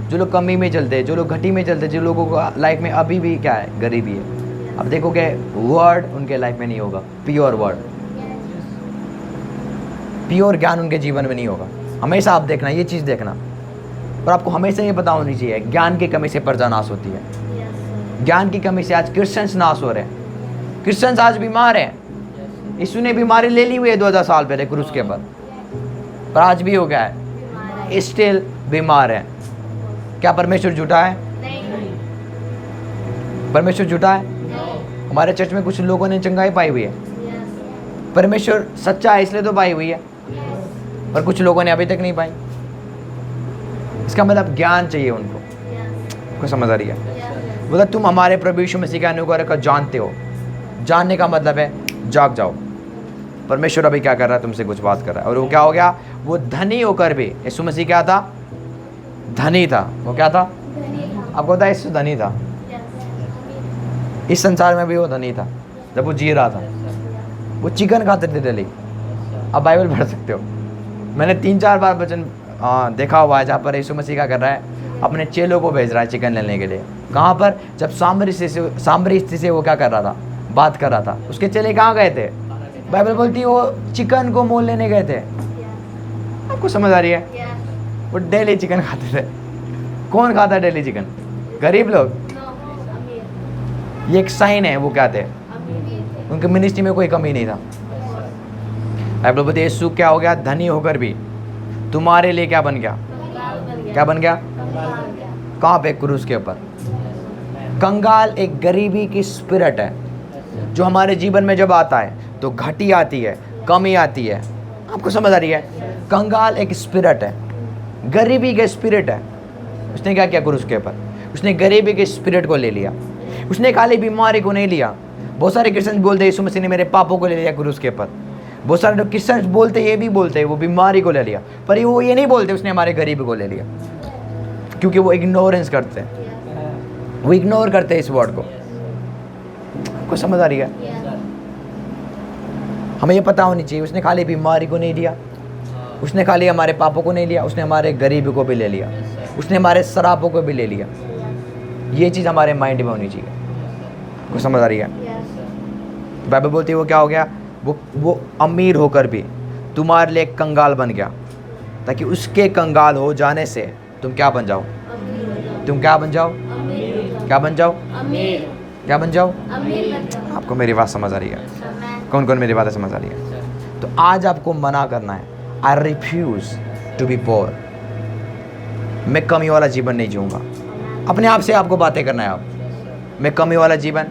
जो लोग कमी में चलते हैं, जो लोग घटी में चलते हैं, जो लोगों को लाइफ में अभी भी क्या है? गरीबी है। अब देखोगे वर्ड उनके लाइफ में नहीं होगा, प्योर वर्ड, प्योर ज्ञान उनके जीवन में नहीं होगा। हमेशा आप देखना, ये चीज़ देखना। और आपको हमेशा ये पता होनी चाहिए ज्ञान की कमी से प्रजा नाश होती है। ज्ञान की कमी से आज क्रिश्चियंस नाश हो रहे हैं। क्रिश्चियंस आज बीमार हैं। यीशु ने बीमारी ले ली हुई है 2000 साल पहले क्रूस के पर आज भी हो गया है, स्टिल बीमार है। क्या परमेश्वर झूठा है? परमेश्वर झूठा है? हमारे चर्च में कुछ लोगों ने चंगाई पाई हुई है। परमेश्वर सच्चा है इसलिए तो पाई हुई है, पर कुछ लोगों ने अभी तक नहीं पाई। इसका मतलब ज्ञान चाहिए उनको। कुछ समझ आ रही है? बोला तुम हमारे प्रभु यीशु मसीह के अनुग्रह को जानते हो। जानने का मतलब है जाग जाओ। परमेश्वर अभी क्या कर रहा है? तुमसे कुछ बात कर रहा है। और वो क्या हो गया? वो धनी होकर भी, यीशु मसीह क्या था? धनी था। वो क्या था? आपको पता है यीशु धनी था। इस संसार में भी वो धनी था जब वो जी रहा था। वो चिकन खाते थे डेली। आप बाइबल पढ़ सकते हो। मैंने 3-4 बार वचन देखा हुआ है जहाँ पर यीशु मसीह क्या कर रहा है? अपने चेलों को भेज रहा है चिकन लेने के लिए। कहाँ पर? जब सामरी स्त्री से वो क्या कर रहा था? बात कर रहा था। उसके चेले कहाँ गए थे? बाइबल बोलती है वो चिकन को मोल लेने गए थे। आपको समझ आ रही है? वो डेली चिकन खाते थे। कौन खाता है डेली चिकन? गरीब लोग। ये एक साइन है। वो क्या थे? उनके मिनिस्ट्री में कोई कमी नहीं था। बाइबल बोलती है यीशु क्या हो गया? धनी होकर भी तुम्हारे लिए क्या बन गया? क्या बन गया? कहाँ पे? क्रूस के ऊपर। कंगाल एक गरीबी की स्पिरिट है जो हमारे जीवन में जब आता है तो घटी आती है, कमी आती है। आपको समझ आ रही है? कंगाल एक स्पिरिट है, गरीबी का स्पिरिट है। उसने क्या किया क्रूस के ऊपर? उसने गरीबी के स्पिरिट को ले लिया। उसने खाली बीमारी को नहीं लिया। बहुत सारे क्रिश्चियन बोलते हैं यीशु मसीह ने मेरे पापों को ले लिया क्रूस के ऊपर। बहुत सारे लोग क्रिश्चियन बोलते ये भी बोलते हैं वो बीमारी को ले लिया, पर वो ये नहीं बोलते उसने हमारे गरीबी को ले लिया, क्योंकि वो इग्नोरेंस करते हैं। वो इग्नोर करते हैं इस वर्ड को। आपको समझ आ रही है? हमें ये पता होनी चाहिए उसने खाली बीमारी को नहीं लिया, उसने खाली हमारे पापों को नहीं लिया, उसने हमारे गरीबी को भी ले लिया, उसने हमारे शराबों को भी ले लिया। ये चीज़ हमारे माइंड में होनी चाहिए। आपको समझ आ रही है? बाइबल बोलती है वो क्या हो गया? वो अमीर होकर भी तुम्हारे लिए कंगाल बन गया, ताकि उसके कंगाल हो जाने से तुम क्या बन जाओ? तुम क्या बन जाओ? क्या बन जाओ? क्या बन जाओ? आपको मेरी बात समझ आ रही है? कौन कौन मेरी बातें समझ आ रही है? तो आज आपको मना करना है, आई रिफ्यूज टू बी पोर। मैं कमी वाला जीवन नहीं जीऊँगा। अपने आप से आपको बातें करना है। आप, मैं कमी वाला जीवन,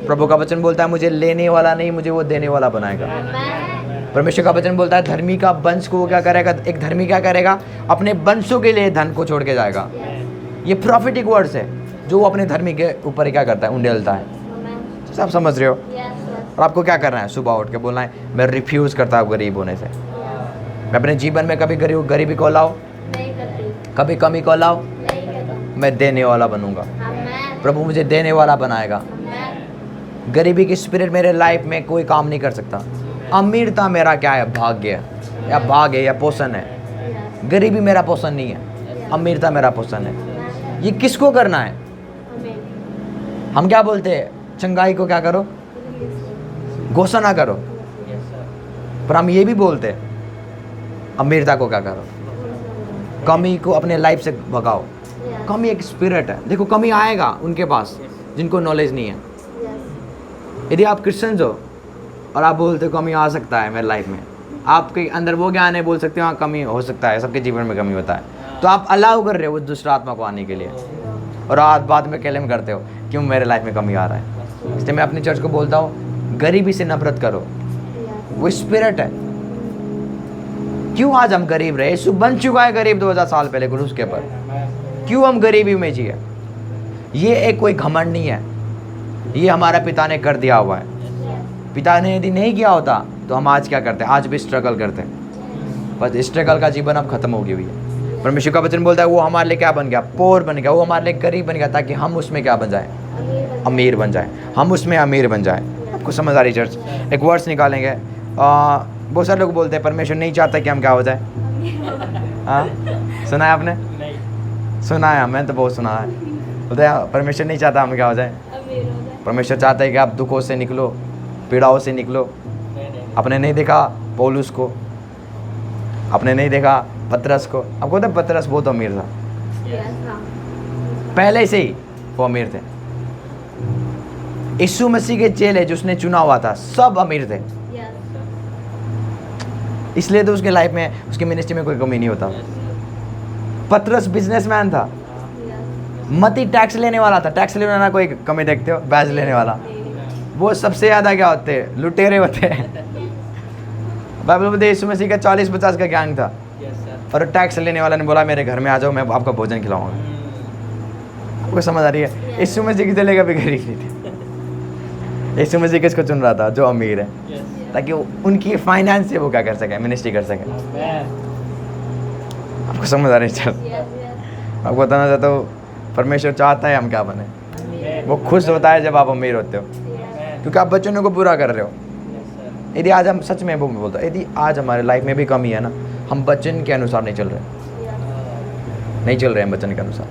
प्रभु का वचन बोलता है मुझे लेने वाला नहीं, मुझे वो देने वाला बनाएगा। परमेश्वर का वचन बोलता है धर्मी का वंश को वो क्या करेगा, एक धर्मी क्या करेगा, अपने वंशों के लिए धन को छोड़ के जाएगा। ये प्रॉफिटिक वर्ड्स है जो वो अपने धर्मी के ऊपर क्या करता है, उंडेलता है। सब समझ रहे हो? और आपको क्या करना है, सुबह उठ के बोलना है मैं रिफ्यूज़ करता हूँ गरीब होने से। मैं अपने जीवन में कभी गरीबी को लाओ, कभी कमी को लाओ, मैं देने वाला बनूंगा। प्रभु मुझे देने वाला बनाएगा। गरीबी की स्पिरिट मेरे लाइफ में कोई काम नहीं कर सकता। अमीरता मेरा क्या है, भाग्य है या भाग है या पोषण है। गरीबी मेरा पोषण नहीं है, अमीरता मेरा पोषण है। ये किसको करना है? हम क्या बोलते हैं, चंगाई को क्या करो, घोषणा करो। पर हम ये भी बोलते हैं अमीरता को क्या करो, कमी को अपने लाइफ से भगाओ। कमी एक स्पिरिट है। देखो कमी आएगा उनके पास जिनको नॉलेज नहीं है। यदि आप क्रिश्चियंस हो और आप बोलते हो कमी आ सकता है मेरे लाइफ में, आपके अंदर वो ज्ञान है, बोल सकते हो हाँ कमी हो सकता है, सबके जीवन में कमी होता है, तो आप अलाउ कर रहे हो उस दुष्ट आत्मा को आने के लिए। और आज बाद में क्लेम करते हो क्यों मेरे लाइफ में कमी आ रहा है। इसलिए मैं अपनी चर्च को बोलता हूँ गरीबी से नफरत करो, वो स्पिरिट है। क्यों आज हम गरीब रहे? यीशु बन चुका है गरीब 2000 साल पहले क्रूस के पर। क्यों हम गरीबी में जिए? ये एक कोई घमंड नहीं है, ये हमारा पिता ने कर दिया हुआ है। पिता ने यदि नहीं किया होता तो हम आज क्या करते हैं, आज भी स्ट्रगल करते हैं। बस स्ट्रगल का जीवन अब खत्म हो गया हुई है। परमेश्वर का वचन बोलता है वो हमारे लिए क्या बन गया, पोर बन गया, वो हमारे लिए गरीब बन गया ताकि हम उसमें क्या बन जाए, अमीर बन जाए। हम उसमें अमीर बन जाए। आपको समझ आ रही चर्च? एक वर्ड्स निकालेंगे। बहुत सारे लोग बोलते हैं परमेश्वर नहीं चाहता कि हम क्या हो जाए। हाँ सुना है आपने? सुना है, मैं तो बहुत सुना है। बोलते हैं परमेश्वर नहीं चाहता हम क्या हो जाए। परमेश्वर चाहता है कि आप दुखों से निकलो, पीड़ाओं से निकलो। आपने नहीं देखा पौलुस को, आपने नहीं देखा पतरस को। आपको पता है पतरस बहुत अमीर था, पहले से ही वो अमीर थे। यीशु मसीह के चेले जो उसने चुना हुआ था सब अमीर थे, इसलिए तो उसके लाइफ में, उसकी मिनिस्ट्री में कोई कमी नहीं होता। पतरस बिजनेसमैन था, मती टैक्स लेने वाला था। टैक्स लेने वाला कोई कमी देखते हो? बैज लेने वाला, वो सबसे ज़्यादा क्या होते हैं, लुटेरे होते हैं। बाइबल में यीशु मसीह का 40-50 का गैंग था और टैक्स लेने वाला ने बोला मेरे घर में आ जाओ, मैं आपका भोजन खिलाऊंगा। आपको समझ आ रही है? यीशु मसीह की चलेगा भी गरीब नहीं थे। यीशु मसीह किसको चुन रहा था? जो अमीर है, ताकि उनकी फाइनेंस से वो क्या कर सके, मिनिस्ट्री कर सके। आपको समझ आ रही है? आपको बताना चाहता हूँ परमेश्वर चाहता है हम क्या बने। वो खुश होता है जब आप अमीर होते हो, क्योंकि आप वचनों को पूरा कर रहे हो। यदि आज हम सच में वो बोलता है, यदि आज हमारे लाइफ में भी कमी है ना, हम वचन के अनुसार नहीं चल रहे, नहीं चल रहे हैं वचन के अनुसार।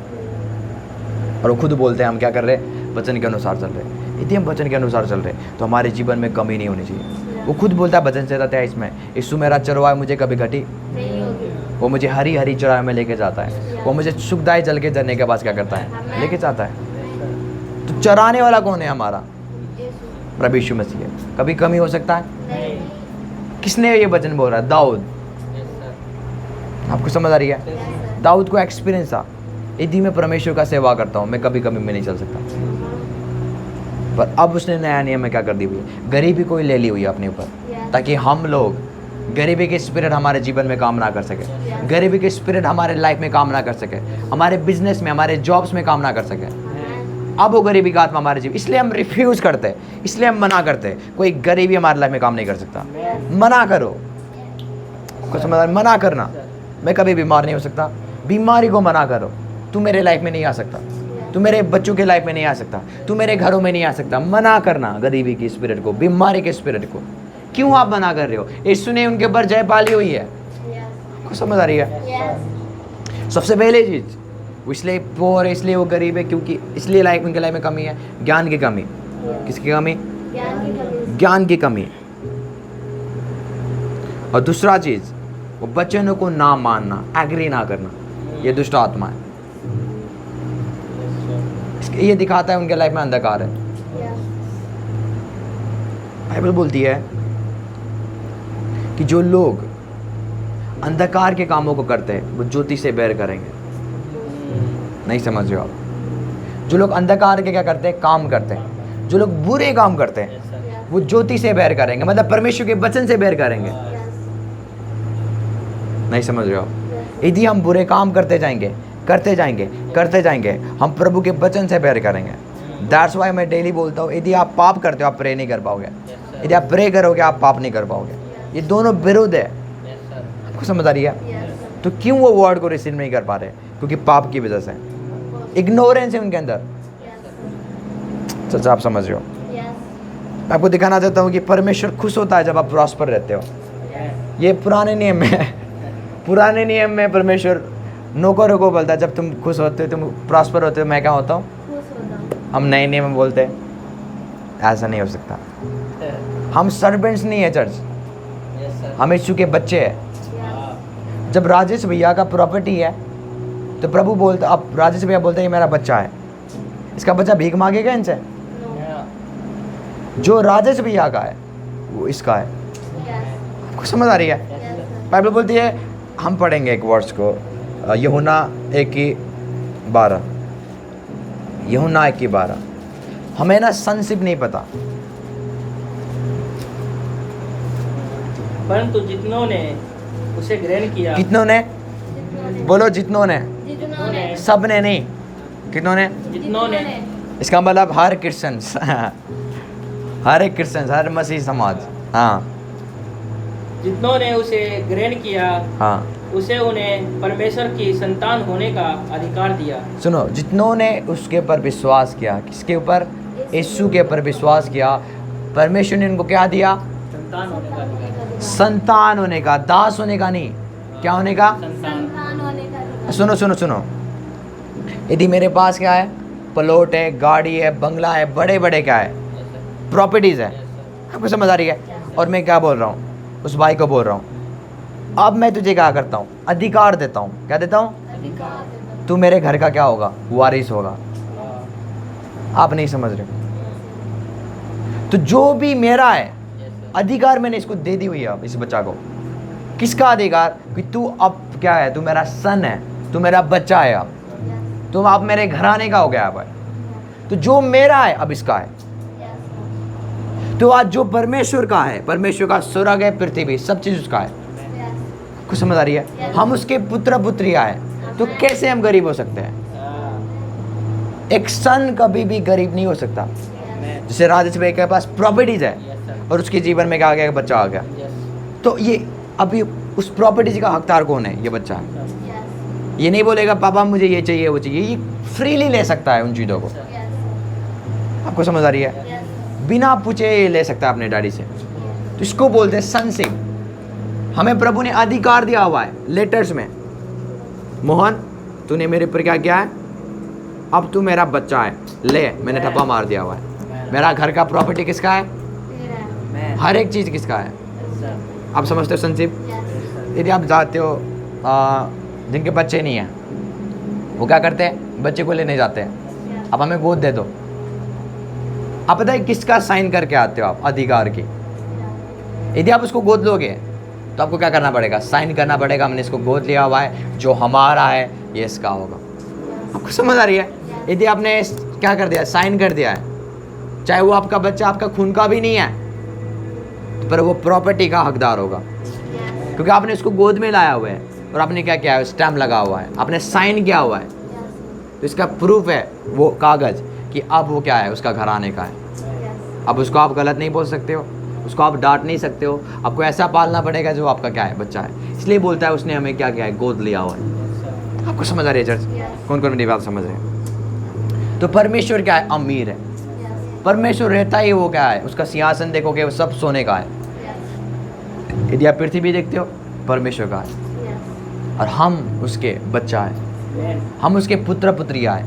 और वो खुद बोलते हैं हम क्या कर रहे हैं, वचन के अनुसार चल रहे हैं। यदि हम वचन के अनुसार चल रहे हैं तो हमारे जीवन में कमी नहीं होनी चाहिए। वो खुद बोलता है वचन से रहता है इसमें, यीशु मेरा चरवाहा मुझे कभी घटी, वो मुझे हरी हरी चराई में लेके जाता है, वो मुझे सुखदाई जल के झरने के पास क्या करता है, लेके जाता है। तो चराने वाला कौन है? हमारा प्रभु यीशु मसीह है। कभी कमी हो सकता है? किसने ये वचन बोल रहा है? दाऊद। आपको समझ आ रही है? दाऊद को एक्सपीरियंस था, यदि मैं परमेश्वर का सेवा करता हूँ मैं कभी कभी में नहीं चल सकता। पर अब उसने नया नियम में क्या कर दी हुई है, गरीबी कोई ले ली हुई है अपने ऊपर, ताकि हम लोग गरीबी के स्पिरिट हमारे जीवन में काम ना कर सके, गरीबी के स्पिरिट हमारे लाइफ में काम ना कर सके, हमारे बिजनेस में, हमारे जॉब्स में काम ना कर सके। अब वो गरीबी का आत्मा हमारे जीवन, इसलिए हम रिफ्यूज करते हैं, इसलिए हम मना करते हैं। कोई गरीबी हमारे लाइफ में काम नहीं कर सकता। मना करो, कुछ समझ, मना करना। मैं कभी बीमार नहीं हो सकता, बीमारी को मना करो। तू मेरे लाइफ में नहीं आ सकता, तू मेरे बच्चों के लाइफ में नहीं आ सकता, तू मेरे घरों में नहीं आ सकता। मना करना गरीबी की स्पिरिट को, बीमारी के स्पिरिट को। क्यों आप मना कर रहे हो? यीशु ने उनके ऊपर जय पाली हुई है। कुछ समझ आ रही है? सबसे पहले चीज वो इसलिए पोर है, इसलिए वो गरीब है, क्योंकि इसलिए लाइफ, उनके लाइफ में कमी है, ज्ञान की कमी। किसकी कमी? ज्ञान की कमी। और दूसरा चीज वो वचनों को ना मानना, एग्री ना करना, ये दुष्ट आत्मा है। ये दिखाता है उनके लाइफ में अंधकार है। बाइबल बोलती है कि जो लोग अंधकार के कामों को करते हैं वो ज्योति से बैर करेंगे। नहीं समझ रहे हो आप? जो लोग अंधकार के क्या करते हैं, काम करते हैं, जो लोग बुरे काम करते हैं वो ज्योति से बैर करेंगे, मतलब परमेश्वर के वचन से बैर करेंगे। नहीं समझ रहे हो आप? यदि हम बुरे काम करते जाएंगे करते जाएंगे करते जाएंगे, हम प्रभु के वचन से बैर करेंगे। दैट्स वाई मैं डेली बोलता हूँ, यदि आप पाप करते हो आप प्रे नहीं कर पाओगे, यदि आप प्रे करोगे आप पाप नहीं कर पाओगे। ये दोनों विरोध है। आपको समझ आ रही है? तो क्यों वो वर्ड को रिसीव नहीं कर पा रहे? क्योंकि पाप की वजह से, इग्नोरेंस है उनके अंदर। सच आप समझ रहे हो? मैं आपको दिखाना चाहता हूँ कि परमेश्वर खुश होता है जब आप प्रॉस्पर रहते हो। ये पुराने नियम में, पुराने नियम में परमेश्वर नौकरों को बोलता है जब तुम खुश होते हो, तुम प्रॉस्पर होते हो, मैं क्या होता हूँ? हम नए नियम में बोलते हैं ऐसा नहीं हो सकता। हम सर्वेंट्स नहीं है चर्च, हम यीशु के बच्चे हैं। जब राजेश भैया का प्रॉपर्टी है तो प्रभु बोलता, अब राजेश भैया बोलते हैं ये मेरा बच्चा है, इसका बच्चा भीख मांगेगा इनसे? जो राजेश भैया का है वो इसका है। आपको समझ आ रही है? बाइबल बोलती है, हम पढ़ेंगे एक वर्स को, यूहन्ना 1:12, यूहन्ना 1:12। हमें ना संसिप नहीं पता, परंतु जितनों ने उसे ग्रहण किया, कितनों ने? बोलो जितनों ने, सब ने नहीं, कितनों ने? जितनों ने, इसका मतलब हर क्रिश्चियंस हर एक क्रिश्चियंस, हर मसीह समाज। हाँ जितनों ने उसे ग्रहण किया, हाँ, उसे उन्हें परमेश्वर की संतान होने का अधिकार दिया। सुनो, जितनों ने उसके ऊपर विश्वास किया, किसके ऊपर? यीशु के ऊपर विश्वास किया, परमेश्वर ने उनको क्या दिया? संतान होने का अधिकार। संतान होने का, दास होने का नहीं, क्या होने का? संतान होने का। सुनो सुनो सुनो, यदि मेरे पास क्या है? प्लॉट है, गाड़ी है, बंगला है, बड़े बड़े क्या है? प्रॉपर्टीज है। आपको समझ आ रही है? और मैं क्या बोल रहा हूँ? उस भाई को बोल रहा हूँ, अब मैं तुझे क्या करता हूँ? अधिकार देता हूँ। क्या देता हूँ? तू मेरे घर का क्या होगा? वारिस होगा। आप नहीं समझ रहे? तो जो भी मेरा है अधिकार मैंने इसको दे दी हुई है। अब इस बच्चा को किसका अधिकार? कि तू अब क्या है? तू मेरा सन है, तू मेरा बच्चा है, अब तुम आप मेरे घराने का हो गया भाई। तो जो मेरा है अब इसका है। तो आज जो परमेश्वर का है, परमेश्वर का स्वर्ग है, पृथ्वी, सब चीज उसका है। कुछ समझ आ रही है? हम उसके पुत्र पुत्रियां हैं, तो कैसे हम गरीब हो सकते हैं? एक सन कभी भी गरीब नहीं हो सकता। जैसे राजेश भाई के पास प्रॉपर्टीज है और उसके जीवन में क्या आ गया? बच्चा आ गया। तो ये अभी उस प्रॉपर्टीज का हकदार कौन है? ये बच्चा है। ये नहीं बोलेगा पापा मुझे ये चाहिए वो चाहिए, ये फ्रीली ले सकता है उन चीज़ों को। आपको समझ आ रही है? बिना पूछे ये ले सकता है अपने डैडी से। तो इसको बोलते हैं सनशिप। हमें प्रभु ने अधिकार दिया हुआ है लेटर्स में, मोहन तूने मेरे पर क्या किया है? अब तू मेरा बच्चा है, ले, मैंने ठप्पा मार दिया हुआ है। मेरा घर का प्रॉपर्टी किसका है? हर एक चीज़ किसका है? आप समझते हो सनशिप? यदि आप जाते हो जिनके बच्चे नहीं हैं, वो क्या करते हैं? बच्चे को लेने जाते हैं, अब हमें गोद दे दो। आप पता है किसका साइन करके आते हो आप? अधिकार की। यदि आप उसको गोद लोगे तो आपको क्या करना पड़ेगा? साइन करना पड़ेगा, हमने इसको गोद लिया हुआ है, जो हमारा है ये इसका होगा। आपको समझ आ रही है? यदि आपने क्या कर दिया? साइन कर दिया है, चाहे वो आपका बच्चा आपका खून का भी नहीं है, पर वो प्रॉपर्टी का हकदार होगा, क्योंकि आपने उसको गोद में लाया हुआ है और आपने क्या किया है? स्टैम्प लगा हुआ है, आपने साइन किया हुआ है। तो इसका प्रूफ है वो कागज कि अब वो क्या है? उसका घराने का है। अब उसको आप गलत नहीं बोल सकते हो, उसको आप डांट नहीं सकते हो, आपको ऐसा पालना पड़ेगा जो आपका क्या है? बच्चा है। इसलिए बोलता है उसने हमें क्या किया है? गोद लिया हुआ है। आपको समझ आ रही है चर्च? कौन कौन मेरी बात समझ रहे हैं? तो परमेश्वर क्या है? अमीर है। परमेश्वर रहता ही वो क्या है? उसका सिंहासन देखोगे वो सब सोने का है। यदि आप पृथ्वी देखते हो, परमेश्वर का है, और हम उसके बच्चा है, हम उसके पुत्र पुत्रियाँ हैं।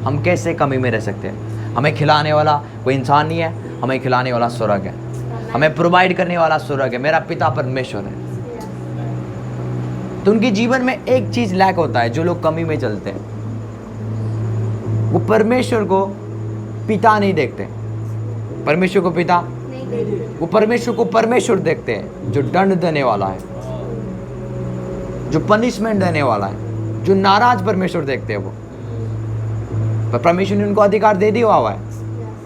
हम कैसे कमी में रह सकते हैं? हमें खिलाने वाला कोई इंसान नहीं है, हमें खिलाने वाला स्वर्ग है, हमें प्रोवाइड करने वाला स्वर्ग है, मेरा पिता परमेश्वर है। तो उनके जीवन में एक चीज लैक होता है, जो लोग कमी में चलते हैं, वो परमेश्वर को पिता नहीं देखते। परमेश्वर को पिता, वो परमेश्वर को परमेश्वर देखते हैं, जो दंड देने वाला है, जो पनिशमेंट देने वाला है, जो नाराज परमेश्वर देखते हैं वो। पर परमेश्वर ने उनको अधिकार दे दिया हुआ है।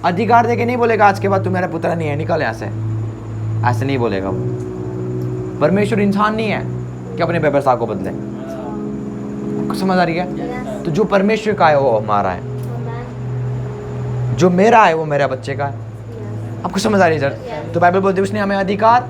अधिकार दे के नहीं बोलेगा आज के बाद तू मेरा पुत्र नहीं है, निकल यहाँ से, ऐसे नहीं बोलेगा वो। परमेश्वर इंसान नहीं है कि अपने व्यवस्था को बदले। आपको समझ आ रही है? तो जो परमेश्वर का है वो हमारा है, जो मेरा है वो मेरा बच्चे का है। आपको समझ आ रही है सर? तो बाइबल बोलती है उसने हमें अधिकार,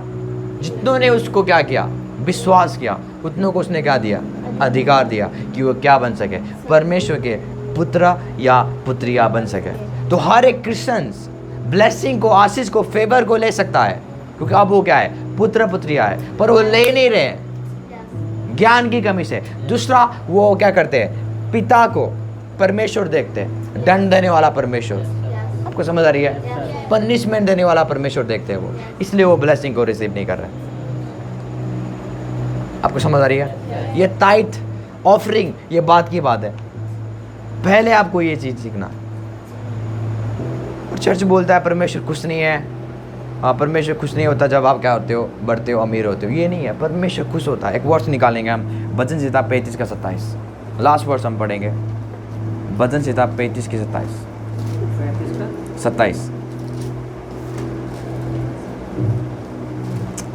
जितनों ने उसको क्या किया, विश्वास किया, उतनों को उसने क्या दिया, अधिकार दिया कि वो क्या बन सके, परमेश्वर के पुत्र या पुत्रिया बन सके। तो हर एक क्रिश्चियंस ब्लेसिंग को, आशीष को, फेवर को ले सकता है, क्योंकि अब वो क्या है, पुत्र पुत्रिया है, पर वो ले नहीं रहे ज्ञान की कमी से। दूसरा वो क्या करते हैं, पिता को परमेश्वर देखते हैं, दंड देने वाला परमेश्वर। आपको समझ आ रही है? पनिशमेंट देने वाला परमेश्वर देखते हैं वो, इसलिए वो ब्लेसिंग को रिसीव नहीं कर रहे। आपको समझ आ रही है? ये टाइट ऑफरिंग ये बात की बात है, पहले आपको ये चीज सीखना। और चर्च बोलता है परमेश्वर खुश नहीं है। हाँ, परमेश्वर खुश नहीं होता जब आप क्या होते हो, बढ़ते हो, अमीर होते हो। ये नहीं है, परमेश्वर खुश होता है। एक वर्ष निकालेंगे हम, वचन संहिता 35 का 27, लास्ट वर्ष हम पढ़ेंगे, वचन संहिता 35 की 27।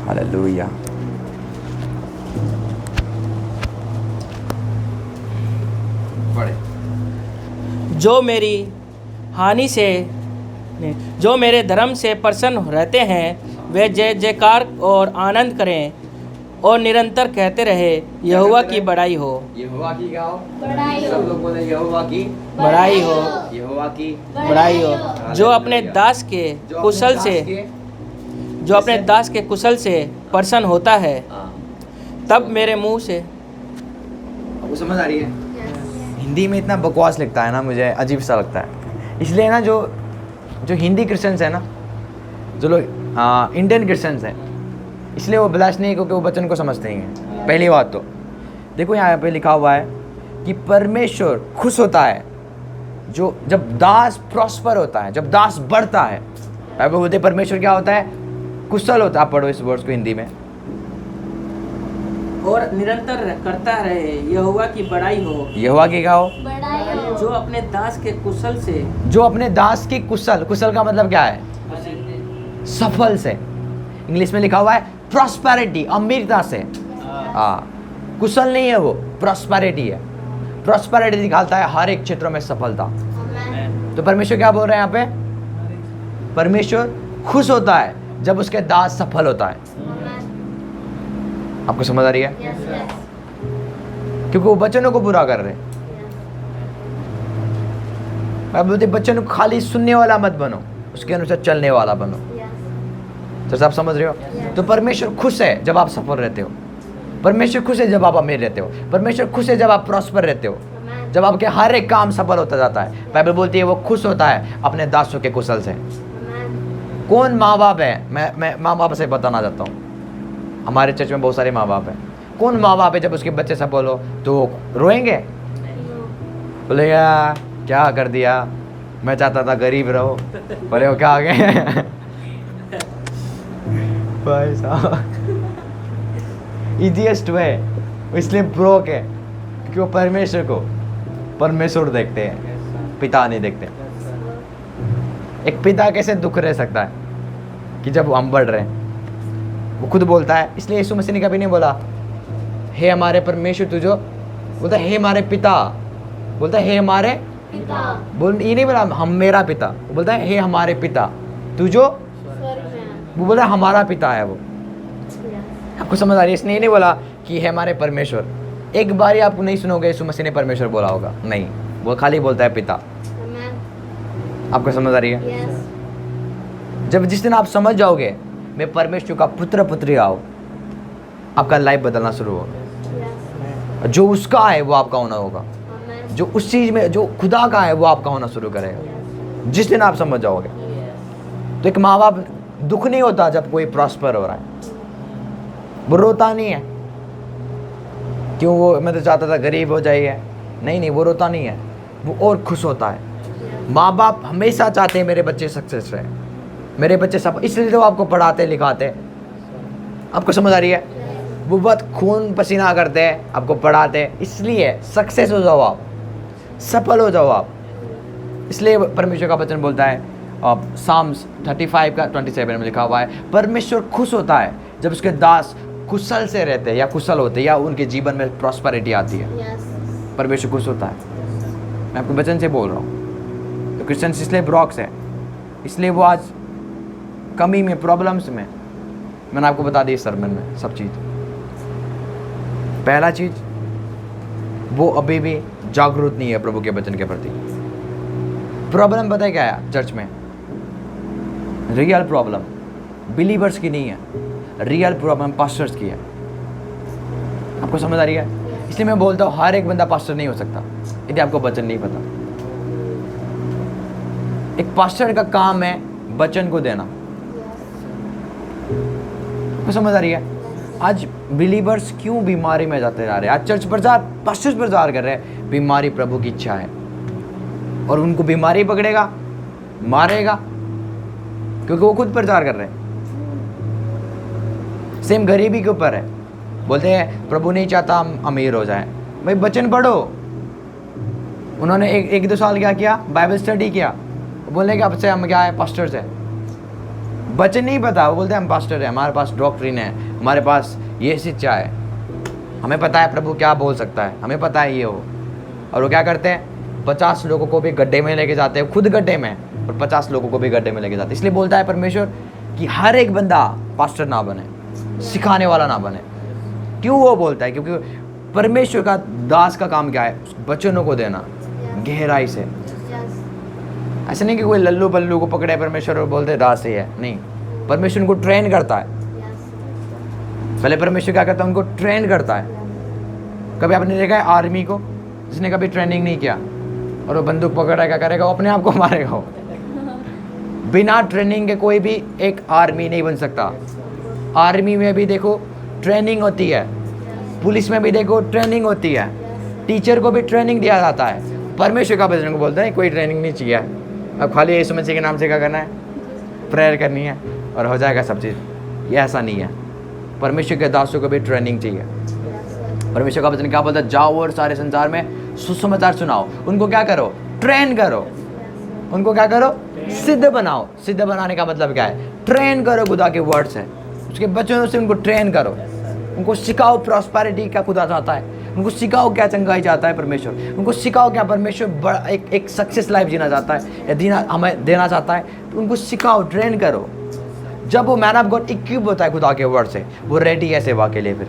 हालेलुया। पढ़े। जो मेरी हानि से नहीं, जो मेरे धर्म से प्रसन्न रहते हैं वे जय जयकार और आनंद करें और निरंतर कहते रहे यहोवा की बड़ाई हो। यहोवा की क्या हो? बड़ाई हो। सब लोग बोले यहोवा की बड़ाई हो। यहोवा की बड़ाई हो। जो अपने दास के कुशल से, जो अपने दास के कुशल से प्रसन्न होता है, तब मेरे मुंह से। आपको समझ आ रही है? हिंदी में इतना बकवास लिखता है ना, मुझे अजीब सा लगता है। इसलिए ना जो हिंदी क्रिश्चियंस है ना, जो लोग इंडियन क्रिश्चियंस हैं, इसलिए वो ब्लेस नहीं, क्योंकि वो वचन को समझते ही हैं। पहली बात तो देखो यहाँ पे लिखा हुआ है कि परमेश्वर खुश होता है जो जब दास प्रॉस्पर होता है, जब दास बढ़ता है। बाइबल बोलते परमेश्वर क्या होता है, कुशल होता है। आप पढ़ो इस वर्ड्स को हिंदी में। और निरंतर करता रहे यहोवा की बड़ाई हो। यहोवा की क्या हो? जो अपने दास के कुशल से, जो अपने दास की कुशल, कुशल का मतलब क्या है, सफल से। इंग्लिश में लिखा हुआ है प्रॉस्पेरिटी, अमीरता से। कुशल नहीं है वो, प्रॉस्पेरिटी है। प्रॉस्पेरिटी दिखाता है हर एक क्षेत्रों में सफलता। तो परमेश्वर क्या बोल रहे हैं यहाँ पे? परमेश्वर खुश होता है जब उसके दास सफल होता है। आपको समझ आ रही है? क्योंकि वो बच्चों को पूरा कर रहे हैं। मैं बोलते बच्चों को खाली सुनने वाला मत बनो, उसके अनुसार चलने वाला बनो। तो आप समझ रहे हो? तो परमेश्वर खुश है जब आप सफल रहते हो। परमेश्वर खुश है जब आप अमीर रहते हो। परमेश्वर खुश है जब आप प्रॉस्पर रहते हो, जब आपके हर एक काम सफल होता जाता है। बाइबल बोलती है वो खुश होता है अपने दासों के कुशल से। कौन माँ बाप है? मैं माँ बाप से बताना चाहता हूँ। हमारे चर्च में बहुत सारे माँ बाप हैं। कौन माँ बाप है जब उसके बच्चे सफल हो तो रोएंगे? बोलेगा क्या कर दिया, मैं चाहता था गरीब रहो, बोले वो क्या आ गए। भाई साहब इजीएस्ट वे, इसलिए ब्रोक है क्योंकि वो परमेश्वर देखते हैं, पिता नहीं देखते। एक पिता कैसे दुख रह सकता है कि जब हम बढ़ रहे हैं? वो खुद बोलता है, इसलिए यीशु मसीह ने कभी नहीं बोला हे हमारे परमेश्वर तुझो, बोलता हे हमारे पिता, बोलता हे हमारे पिता। बोल ये नहीं बोला हम मेरा पिता, वो बोलता है हे हमारे पिता तुझो, वो बोला हमारा पिता है वो। आपको समझ आ रही है? इसने ये नहीं बोला कि है हमारे परमेश्वर। एक बार ही आपको नहीं सुनोगे यीशु मसीह ने परमेश्वर बोला होगा, नहीं, वो खाली बोलता है पिता। आपको समझ आ रही है? जब जिस दिन आप समझ जाओगे मैं परमेश्वर का पुत्र पुत्री आओ, आपका लाइफ बदलना शुरू होगा। जो उसका है वो आपका होना होगा, जो उस चीज में जो खुदा का है वो आपका होना शुरू करेगा जिस दिन आप समझ जाओगे। तो एक माँ बाप दुख नहीं होता जब कोई प्रॉस्पर हो रहा है, वो रोता नहीं है क्यों वो मैं तो चाहता था गरीब हो जाइए, नहीं, वो रोता नहीं है, वो और खुश होता है। माँ बाप हमेशा चाहते हैं मेरे बच्चे सक्सेस रहे, मेरे बच्चे सब, इसलिए तो आपको पढ़ाते लिखाते। आपको समझ आ रही है? वो बहुत खून पसीना करते हैं, आपको पढ़ाते हैं, इसलिए सक्सेस हो जाओ आप, सफल हो जाओ आप। इसलिए परमेश्वर का वचन बोलता है, साम्स 35 का 27 में लिखा हुआ है, परमेश्वर खुश होता है जब उसके दास कुशल से रहते हैं या कुशल होते हैं या उनके जीवन में प्रॉस्पेरिटी आती है। परमेश्वर खुश होता है। मैं आपको वचन से बोल रहा हूँ। तो क्रिश्चियंस इसलिए ब्रॉक्स है, इसलिए वो आज कमी में, प्रॉब्लम्स में। मैंने आपको बता दी सरमन में सब चीज़। पहला चीज़, वो अभी भी जागरूक नहीं है प्रभु के वचन के प्रति। प्रॉब्लम पता है क्या है चर्च में? रियल प्रॉब्लम बिलीवर्स की नहीं है, रियल प्रॉब्लम पास्टर्स की है। आपको समझ आ रही है? इसलिए मैं बोलता हूँ हर एक बंदा पास्टर नहीं हो सकता यदि आपको वचन नहीं पता। एक पास्टर का काम है वचन को देना। आपको समझ आ रही है? आज बिलीवर्स क्यों बीमारी में जाते जा रहे हैं? आज चर्च प्रचार, पास्टर्स प्रचार कर रहे हैं, बीमारी प्रभु की इच्छा है, और उनको बीमारी पकड़ेगा, मारेगा, क्योंकि वो खुद प्रचार कर रहे हैं। सेम गरीबी के ऊपर है। बोलते हैं प्रभु नहीं चाहता हम अमीर हो जाएं। भाई वचन पढ़ो। उन्होंने एक दो साल क्या किया? बाइबल स्टडी किया। बोलने के अब से हम क्या है? पास्टर्स है। वचन नहीं पता, वो बोलते हैं हम पास्टर है, हमारे पास डॉक्ट्रिन है, हमारे पास ये शिक्षा है, हमें पता है प्रभु क्या बोल सकता है, हमें पता है ये हो। और वो क्या करते हैं? 50 लोगों को भी गड्ढे में लेके जाते हैं, खुद गड्ढे में, और 50 लोगों को भी गड्ढे में लेके जाते हैं। इसलिए बोलता है परमेश्वर कि हर एक बंदा पास्टर ना बने, सिखाने वाला ना बने। क्यों वो बोलता है? क्योंकि परमेश्वर का दास का काम क्या है? वचनों को देना गहराई से। ऐसा नहीं कि कोई लल्लू बल्लू को पकड़े परमेश्वर और बोलते दास ही है, नहीं। परमेश्वर उनको ट्रेन करता है। पहले परमेश्वर क्या करता है? उनको ट्रेन करता है। कभी आपने देखा है आर्मी को, जिसने कभी ट्रेनिंग नहीं किया और वो बंदूक पकड़ा, क्या करेगा? वो अपने आप को मारेगा। वो बिना ट्रेनिंग के कोई भी एक आर्मी नहीं बन सकता। आर्मी में भी देखो ट्रेनिंग होती है, पुलिस में भी देखो ट्रेनिंग होती है, टीचर को भी ट्रेनिंग दिया जाता है। परमेश्वर का वचन को बोलते हैं कोई ट्रेनिंग नहीं चाहिए, अब खाली यीशु मसीह के नाम से क्या करना है? प्रेयर करनी है और हो जाएगा सब चीज़। ये ऐसा नहीं है। परमेश्वर के दासों को भी ट्रेनिंग चाहिए। परमेश्वर का वचन क्या बोलता है? जाओ और सारे संसार में सुसमाचार सुनाओ। उनको क्या करो? ट्रेन करो। उनको क्या करो? सिद्ध बनाओ। सिद्ध बनाने का मतलब क्या है? ट्रेन करो खुदा के वर्ड से, उसके वचनों से उनको ट्रेन करो। उनको सिखाओ प्रॉस्पेरिटी क्या खुदा चाहता है, उनको सिखाओ क्या चंगाई चाहता है परमेश्वर, उनको सिखाओ क्या परमेश्वर बड़ा एक सक्सेस लाइफ जीना चाहता है या हमें देना चाहता है। तो उनको सिखाओ, ट्रेन करो। जब वो मैन ऑफ गॉड इक्विप होता है खुदा के वर्ड से, वो रेडी है सेवा के लिए। फिर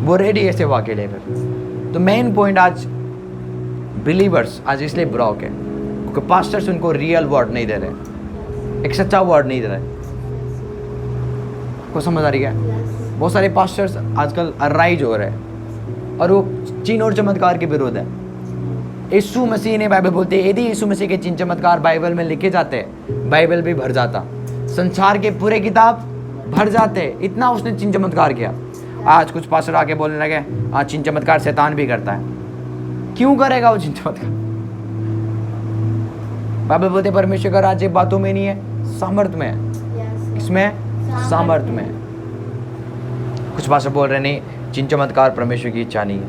वो रेडी है सेवा के लिए। फिर तो मेन पॉइंट आज बिलीवर्स आज इसलिए ब्लॉक है क्योंकि पास्टर्स उनको रियल वर्ड नहीं दे रहे, एक सच्चा वर्ड नहीं दे रहे। को समझ आ रही है? बहुत सारे पास्टर्स आजकल अराइज हो रहे हैं और वो चिन्ह और चमत्कार के विरोध है। यीशु मसीह ने, बाइबल बोलती है यदि यीशु मसीह के चिन्ह चमत्कार बाइबल में लिखे जाते, बाइबल भी भर जाता, संसार के पूरे किताब भर जाते। इतना उसने चिन्ह चमत्कार किया। आज कुछ पास्टर आके बोलने लगे आज चिन्ह चमत्कार शैतान भी करता है। क्यों करेगा वो चिन्ह चमत्कार? बाइबल बोलते परमेश्वर का राज्य बातों में नहीं है, सामर्थ में है। किसमें? सामर्थ में। कुछ पास्टर बोल रहे नहीं, चिन्ह चमत्कार परमेश्वर की इच्छा नहीं है,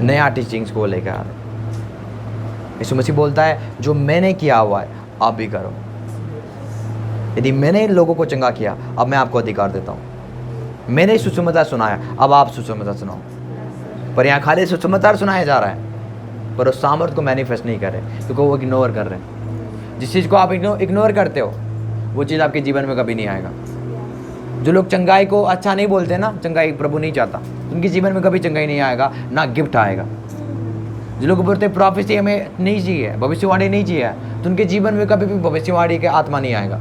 नया टीचिंग्स को लेकर आ रहे। यीशु मसीह बोलता है जो मैंने किया हुआ है आप भी करो। यदि मैंने लोगों को चंगा किया, अब मैं आपको अधिकार देता हूँ। मैंने सुसमाचार सुनाया, अब आप सुसमाचार सुनाओ। पर यहाँ खाली सुसमाचार सुनाया जा रहा है, पर उस सामर्थ को मैनिफेस्ट नहीं कर रहे क्योंकि वो इग्नोर कर रहे हैं। जिस चीज़ को आप इग्नोर करते हो वो चीज़ आपके जीवन में कभी नहीं आएगा। जो लोग चंगाई को अच्छा नहीं बोलते ना, चंगाई प्रभु नहीं चाहता, उनके जीवन में कभी चंगाई नहीं आएगा, ना गिफ्ट आएगा। जो लोग बोलते प्रोफेसी हमें नहीं चाहिए, भविष्यवाणी नहीं चाहिए, तो उनके जीवन में कभी भी भविष्यवाणी के आत्मा नहीं आएगा।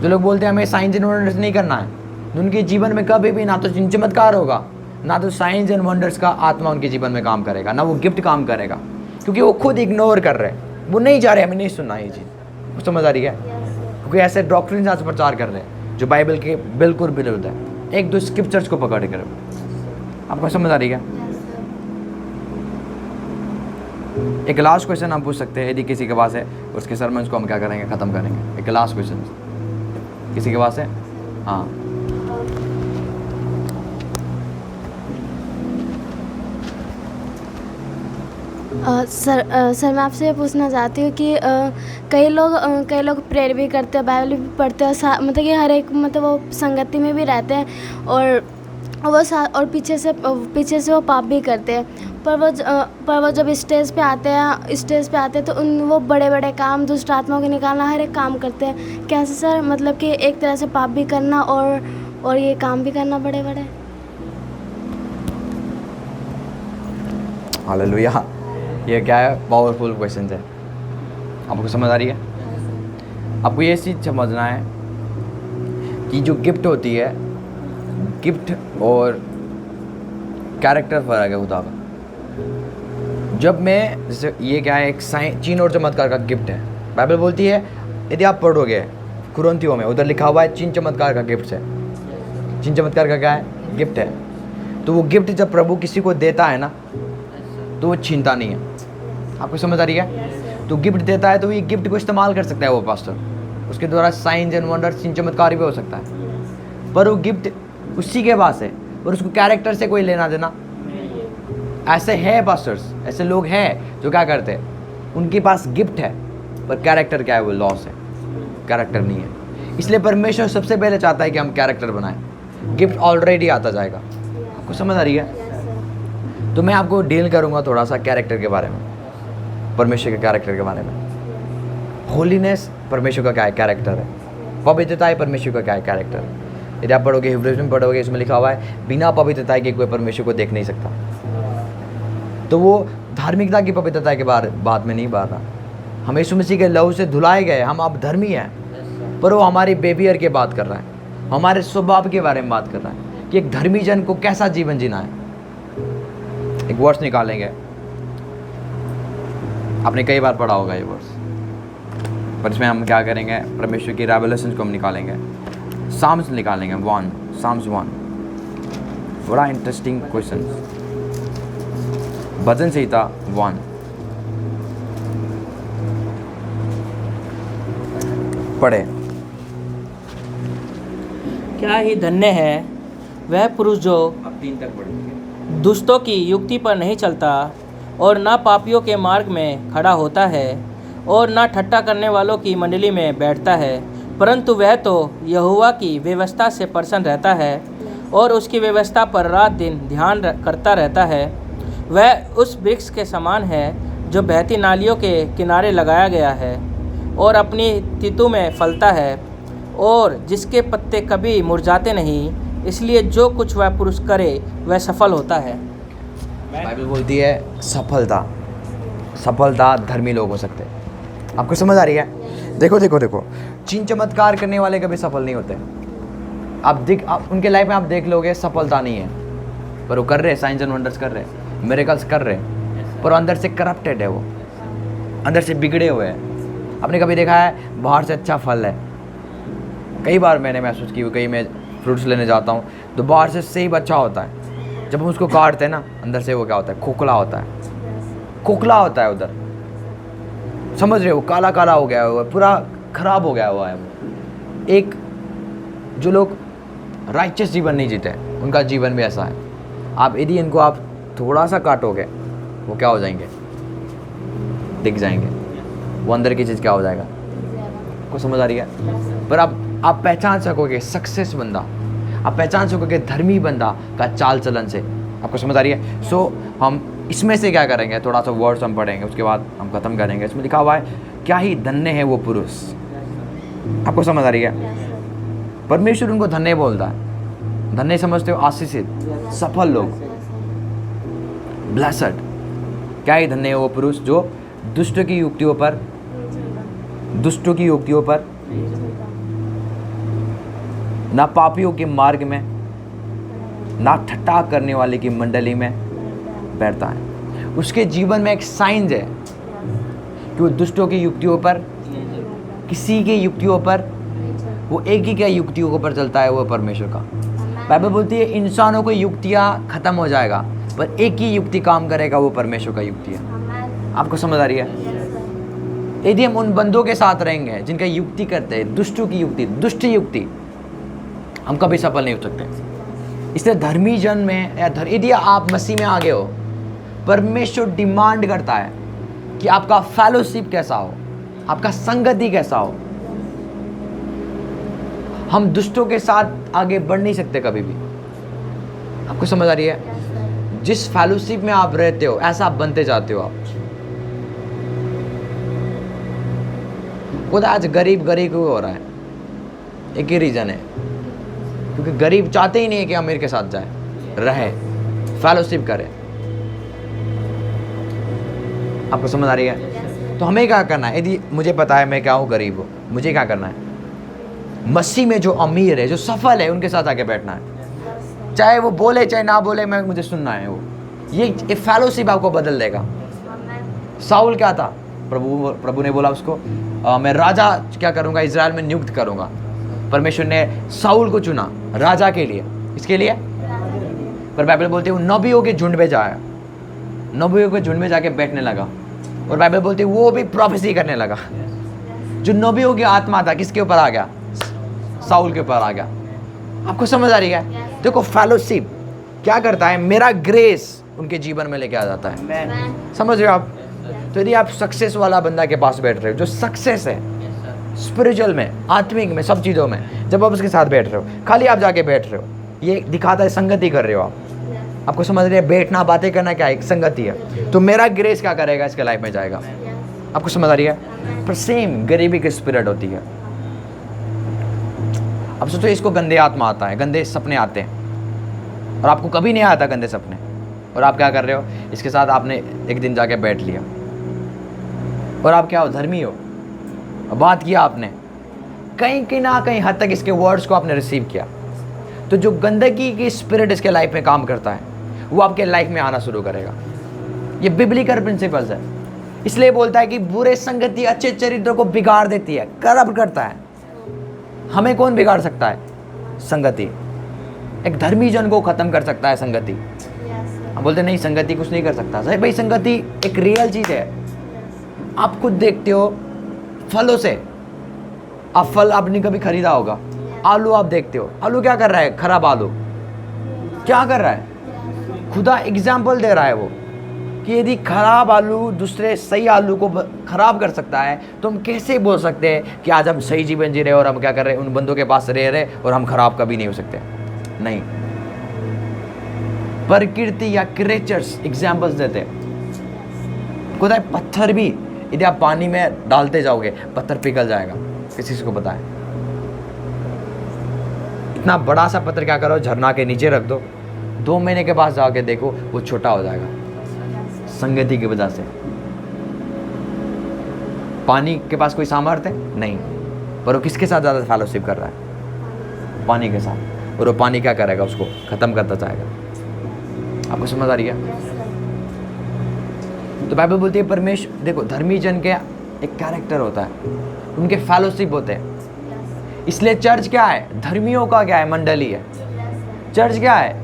जो लोग बोलते हैं हमें साइंस एंड वंडर्स नहीं करना है, उनके जीवन में कभी भी ना तो चमत्कार होगा, ना तो साइंस एंड वंडर्स का आत्मा उनके जीवन में काम करेगा, ना वो गिफ्ट काम करेगा, क्योंकि वो खुद इग्नोर कर रहे हैं। वो नहीं जा रहे, हमें नहीं सुनना ये चीज़। समझ आ रही है? क्योंकि ऐसे डॉक्ट्रिन आज प्रचार कर रहे हैं जो बाइबल के बिल्कुल विरुद्ध है, एक दो स्क्रिप्चर्स को पकड़ कर। आपको समझ आ रही है? एक लास्ट क्वेश्चन हम पूछ सकते हैं यदि किसी के पास है, उसके सरमन्स को हम क्या करेंगे? ख़त्म करेंगे। एक लास्ट क्वेश्चन किसी के पास है? हाँ, सर मैं आपसे ये पूछना चाहती हूँ कि कई लोग प्रेयर भी करते हैं, बाइबल भी पढ़ते हैं, मतलब कि हर एक मतलब वो संगति में भी रहते हैं और और पीछे से वो पाप भी करते हैं। पर वो जब स्टेज पे आते हैं तो वो बड़े बड़े काम, दुष्ट आत्माओं को निकालना, हर एक काम करते हैं। कैसे सर, मतलब कि एक तरह से पाप भी करना और ये काम भी करना बड़े बड़े? हालेलुया। ये क्या है, पावरफुल क्वेश्चन है। आपको समझ आ रही है? आपको ये चीज़ समझना है कि जो गिफ्ट होती है, गिफ्ट और कैरेक्टर फ़र्क है खुदा का। जब मैं जैसे ये क्या है, एक चिन्ह और चमत्कार का गिफ्ट है। बाइबल बोलती है, यदि आप पढ़ोगे कुरिन्थियों में, उधर लिखा हुआ है चिन्ह चमत्कार का गिफ्ट है। चिन्ह चमत्कार का क्या है? गिफ्ट है। तो वो गिफ्ट जब प्रभु किसी को देता है ना, तो वो छीनता नहीं है। आपको समझ आ रही है? तो गिफ्ट देता है तो ये गिफ्ट को इस्तेमाल कर सकता है वो पास्टर, उसके द्वारा साइंस एंड वंडर, चिन्ह चमत्कार भी हो सकता है। पर वो गिफ्ट उसी के पास है और उसको कैरेक्टर से कोई लेना देना। ऐसे है पास्टर्स, ऐसे लोग हैं जो क्या करते हैं, उनके पास गिफ्ट है पर कैरेक्टर क्या है, वो लॉस है, कैरेक्टर नहीं है। इसलिए परमेश्वर सबसे पहले चाहता है कि हम कैरेक्टर बनाएं। गिफ्ट ऑलरेडी आता जाएगा। आपको समझ आ रही है? तो मैं आपको डील करूंगा थोड़ा सा कैरेक्टर के बारे में, परमेश्वर के कैरेक्टर के बारे में। होलीनेस परमेश्वर का क्या है? कैरेक्टर है। पवित्रता है परमेश्वर का क्या है? कैरेक्टर है। यदि आप पढ़ोगे, हिब्रूज में पढ़ोगे, इसमें लिखा हुआ है बिना पवित्रता के कोई परमेश्वर को देख नहीं सकता। तो वो धार्मिकता की पवित्रता के बात में नहीं बात रहा। हम यीशु मसीह के लहू से धुलाए गए, हम अब धर्मी हैं। पर वो हमारी बिहेवियर की बात कर रहा है, हमारे स्वभाव के बारे में बात कर रहा है कि एक धर्मी जन को कैसा जीवन जीना है। एक वर्स निकालेंगे, आपने कई बार पढ़ा होगा ये वर्स, पर इसमें हम क्या करेंगे, परमेश्वर की रेवलेशंस को हम निकालेंगे। साम्स निकालेंगे, साम्स 1। बड़ा इंटरेस्टिंग क्वेश्चन। भजन संहिता 1 पढ़े। क्या ही धन्य है वह पुरुष जो अब 3 तक पढ़ेंगे। दुष्टों की युक्ति पर नहीं चलता और ना पापियों के मार्ग में खड़ा होता है और ना ठट्ठा करने वालों की मंडली में बैठता है, परंतु वह तो यहोवा की व्यवस्था से प्रसन्न रहता है और उसकी व्यवस्था पर रात दिन ध्यान करता रहता है। वह उस वृक्ष के समान है जो बहती नालियों के किनारे लगाया गया है और अपनी तितु में फलता है और जिसके पत्ते कभी मुरझाते नहीं, इसलिए जो कुछ वह पुरुष करे वह सफल होता है। बाइबल बोलती है सफलता धर्मी लोग हो सकते हैं। आपको समझ आ रही है? देखो चिन्ह चमत्कार करने वाले कभी सफल नहीं होते। आप उनके लाइफ में आप देख लोगे, सफलता नहीं है, पर वो कर रहे, साइंस एंड वंडर्स कर रहे, मिरेकल्स कर रहे, पर अंदर से करप्टेड है, वो अंदर से बिगड़े हुए हैं। आपने कभी देखा है बाहर से अच्छा फल है? कई बार मैंने महसूस की, कहीं मैं फ्रूट्स लेने जाता हूँ तो बाहर से सेब अच्छा होता है, जब हम उसको काटते हैं ना, अंदर से वो क्या होता है, खोखला होता है उधर, समझ रहे हो? काला काला हो गया हुआ है, पूरा खराब हो गया हुआ है वो। एक जो लोग राइचस जीवन नहीं जीते, उनका जीवन भी ऐसा है। आप यदि इनको आप थोड़ा सा काटोगे, वो क्या हो जाएंगे, दिख जाएंगे, वो अंदर की चीज़ क्या हो जाएगा। आपको समझ आ रही है? पर आप पहचान सकोगे सक्सेस बंदा, आप पहचान सकोगे धर्मी बंदा का चाल चलन से। आपको समझ आ रही है? सो हम इसमें से क्या करेंगे, थोड़ा सा वर्ड्स हम पढ़ेंगे, उसके बाद हम खत्म करेंगे। इसमें लिखा हुआ है, क्या ही धन्य है वो पुरुष। आपको समझ आ रही है? परमेश्वर उनको धन्य बोलता है। धन्य समझते हो? आशीषित, सफल लोग, ब्लेसड। क्या ही धन्य है वो पुरुष जो दुष्टों की युक्तियों पर ना पापियों के मार्ग में, ना ठट्ठा करने वाले की मंडली में बैठता है। उसके जीवन में एक साइंस है कि वो दुष्टों की युक्तियों पर, किसी के युक्तियों पर, वो एक ही क्या युक्तियों के ऊपर चलता है, वो परमेश्वर का। बाइबल बोलती है इंसानों को युक्तियाँ खत्म हो जाएगा, पर एक ही युक्ति काम करेगा, वो परमेश्वर का युक्ति है। आपको समझ आ रही है? यदि हम उन बंदों के साथ रहेंगे जिनका युक्ति करते हैं, दुष्टों की युक्ति, दुष्ट युक्ति, हम कभी सफल नहीं हो सकते। इसलिए धर्मी जन में, या यदि आप मसीह में आ गए हो, परमेश्वर डिमांड करता है कि आपका फेलोशिप कैसा हो, आपका संगति कैसा हो। हम दुष्टों के साथ आगे बढ़ नहीं सकते कभी भी। आपको समझ आ रही है? जिस फेलोशिप में आप रहते हो ऐसा आप बनते जाते हो। आप खुद आज गरीब क्यों हो रहा है? एक ही रीजन है, क्योंकि गरीब चाहते ही नहीं है कि अमीर के साथ जाए, रहे, फेलोशिप करे। आपको समझ आ रही है? तो हमें क्या करना है? यदि मुझे पता है मैं क्या हूँ, गरीब हूँ, मुझे क्या करना है? मसीह में जो अमीर है, जो सफल है, उनके साथ आके बैठना है। चाहे वो बोले चाहे ना बोले, मुझे सुनना है। वो ये फेलोशिप आपको बदल देगा। साउल क्या था? प्रभु ने बोला उसको मैं राजा क्या करूँगा, इजराइल में नियुक्त करूँगा। परमेश्वर ने साउल को चुना राजा के लिए। इसके लिए पर बाइबल बोलती है वो नबियों के झुंड में जाया, नबियों के झुंड में जाके बैठने लगा। और बाइबल बोलती है वो भी प्रोफेसी करने लगा। जो नबियों की आत्मा था किसके ऊपर आ गया? साउल के ऊपर आ गया। आपको समझ आ रही है? देखो फेलोशिप क्या करता है, मेरा ग्रेस उनके जीवन में लेके आ जाता है। समझ रहे हो आप? तो यदि आप सक्सेस वाला बंदा के पास बैठ रहे हो, जो सक्सेस है स्पिरिचुअल में, आत्मिक में, सब चीज़ों में, जब आप उसके साथ बैठ रहे हो, खाली आप जाके बैठ रहे हो, ये दिखाता है संगति कर रहे हो आप। आपको समझ रहे हैं? बैठना, बातें करना क्या एक संगति है। तो मेरा ग्रेस क्या करेगा, इसके लाइफ में जाएगा। आपको समझ आ रही है? पर सेम गरीबी की स्पिरिट होती है। अब सोचो इसको गंदे आत्मा आता है, गंदे सपने आते हैं, और आपको कभी नहीं आता गंदे सपने, और आप क्या कर रहे हो? इसके साथ आपने एक दिन जाके बैठ लिया, और आप क्या हो? धर्मी हो। बात किया आपने, कहीं ना कहीं हद तक इसके वर्ड्स को आपने रिसीव किया, तो जो गंदगी की स्पिरिट इसके लाइफ में काम करता है वो आपके लाइफ में आना शुरू करेगा। ये बिब्लिकल प्रिंसिपल्स है। इसलिए बोलता है कि बुरे संगति अच्छे चरित्र को बिगाड़ देती है, करप्ट करता है। हमें कौन बिगाड़ सकता है? संगति। एक धर्मी जन को खत्म कर सकता है संगति। हम बोलते नहीं संगति कुछ नहीं कर सकता। सही भाई, संगति एक रियल चीज है। आप खुद देखते हो फलों से, आप फल आपने कभी खरीदा होगा, आलू आप देखते हो, आलू क्या कर रहा है? खराब आलू क्या कर रहा है? खुदा एग्जाम्पल दे रहा है वो कि यदि खराब आलू दूसरे सही आलू को खराब कर सकता है, तो हम कैसे बोल सकते हैं कि आज हम सही जीवन जी रहे और हम क्या कर रहे हैं, उन बंदों के पास रह रहे और हम खराब कभी नहीं हो सकते? नहीं। प्रकृति या क्रिएचर्स एग्जाम्पल्स देते हैं। खुदा पत्थर भी यदि आप पानी में डालते जाओगे, पत्थर पिघल जाएगा। किसी को पता है? इतना बड़ा सा पत्थर क्या करो, झरना के नीचे रख दो, 2 महीने के बाद जाके देखो वो छोटा हो जाएगा, संगति की वजह से। पानी के पास कोई सामर्थ्य नहीं, पर वो किसके साथ ज़्यादा फेलोशिप कर रहा है? पानी के साथ। और वो पानी क्या करेगा? उसको खत्म करता जाएगा। आपको समझ आ रही है? तो बाइबल बोलती है परमेश्वर, देखो धर्मी जन के एक कैरेक्टर होता है, उनके फेलोशिप होते हैं। इसलिए चर्च क्या है? धर्मियों का क्या है? मंडली है। चर्च क्या है?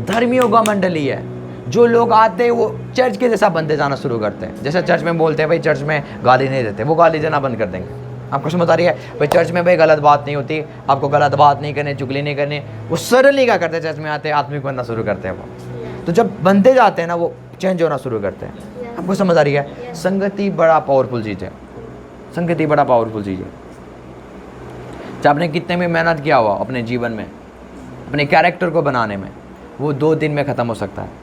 धर्मियों का मंडली है। जो लोग आते हैं वो चर्च के जैसा बनते जाना शुरू करते हैं। जैसे चर्च में बोलते हैं भाई चर्च में गाली नहीं देते, वो गाली देना बंद कर देंगे। आपको समझ आ रही है? भाई चर्च में भाई गलत बात नहीं होती, आपको गलत बात नहीं करनी, चुगली नहीं करनी। वो सडनली क्या करते हैं? चर्च में आते हैं, आत्मिक बनना शुरू करते हैं वो। तो जब बनते जाते हैं ना, वो चेंज होना शुरू करते हैं। आपको समझ आ रही है? संगति बड़ा पावरफुल चीज़ है। संगति बड़ा पावरफुल चीज़ है। चाहे आपने कितने में मेहनत किया हुआ अपने जीवन में, अपने कैरेक्टर को बनाने में, वो 2 दिन में ख़त्म हो सकता है।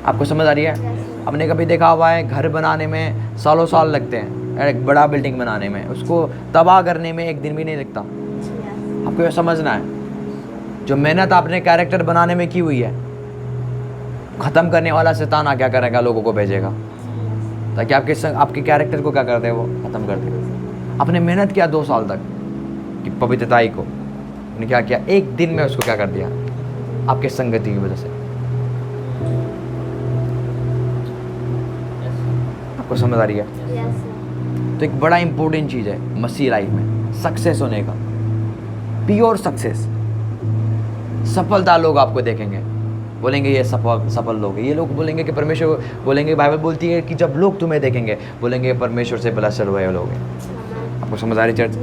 आपको समझ आ रही है? आपने कभी देखा हुआ है घर बनाने में सालों साल लगते हैं, एक बड़ा बिल्डिंग बनाने में, उसको तबाह करने में 1 दिन भी नहीं लगता। आपको ये समझना है, जो मेहनत आपने कैरेक्टर बनाने में की हुई है, ख़त्म करने वाला शैतान क्या करेगा? लोगों को भेजेगा ताकि आपके कैरेक्टर को क्या करते हैं? वो ख़त्म कर देगा। आपने मेहनत किया 2 साल तक कि पवित्रताई को, उन्हें क्या किया? 1 दिन में उसको क्या कर दिया? आपके संगति की वजह से। आपको समझ आ रही है? तो एक बड़ा इंपॉर्टेंट चीज़ है मसीह लाइफ में सक्सेस होने का, प्योर सक्सेस। सफलता लोग आपको देखेंगे, बोलेंगे ये सफल लोग हैं। ये लोग बोलेंगे कि परमेश्वर, बोलेंगे बाइबल बोलती है कि जब लोग तुम्हें देखेंगे बोलेंगे परमेश्वर से ब्लेस्ड हुए लोग हैं। आपको समझ आ रही चर्च?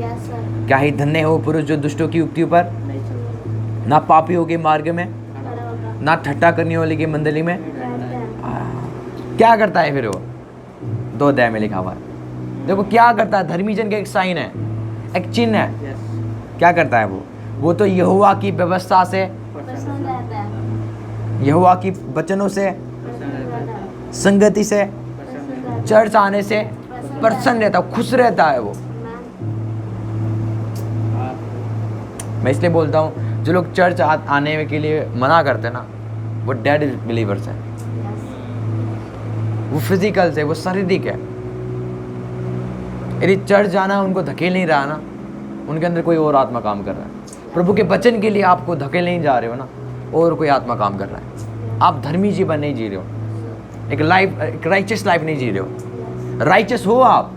क्या ही धन्य हो पुरुष जो दुष्टों की युक्ति पर, ना पापियों के मार्ग में, ना ठट्टा करने वाले की मंडली में। क्या करता है फिर वो? 2 अध्याय में लिखा हुआ है। देखो क्या करता है, धर्मी जन का एक साइन है, एक चिन्ह है। क्या करता है वो तो यहोवा की व्यवस्था से, पसंद रहता है, यहोवा की वचनों से, संगति से, चर्च आने से प्रसन्न रहता है, खुश रहता है वो। मैं इसलिए बोलता हूँ जो लोग चर्च आने के लिए मना करते हैं ना, वो डेड बिलीवर्स हैं, वो फिजिकल से, वो शारीरिक है। यदि चर्च जाना उनको धकेल नहीं रहा ना, उनके अंदर कोई और आत्मा काम कर रहा है। प्रभु के वचन के लिए आपको धकेल नहीं जा रहे हो ना, और कोई आत्मा काम कर रहा है। आप धर्मी जीवन नहीं जी रहे हो, एक राइचियस लाइफ नहीं जी रहे हो। राइचियस हो आप,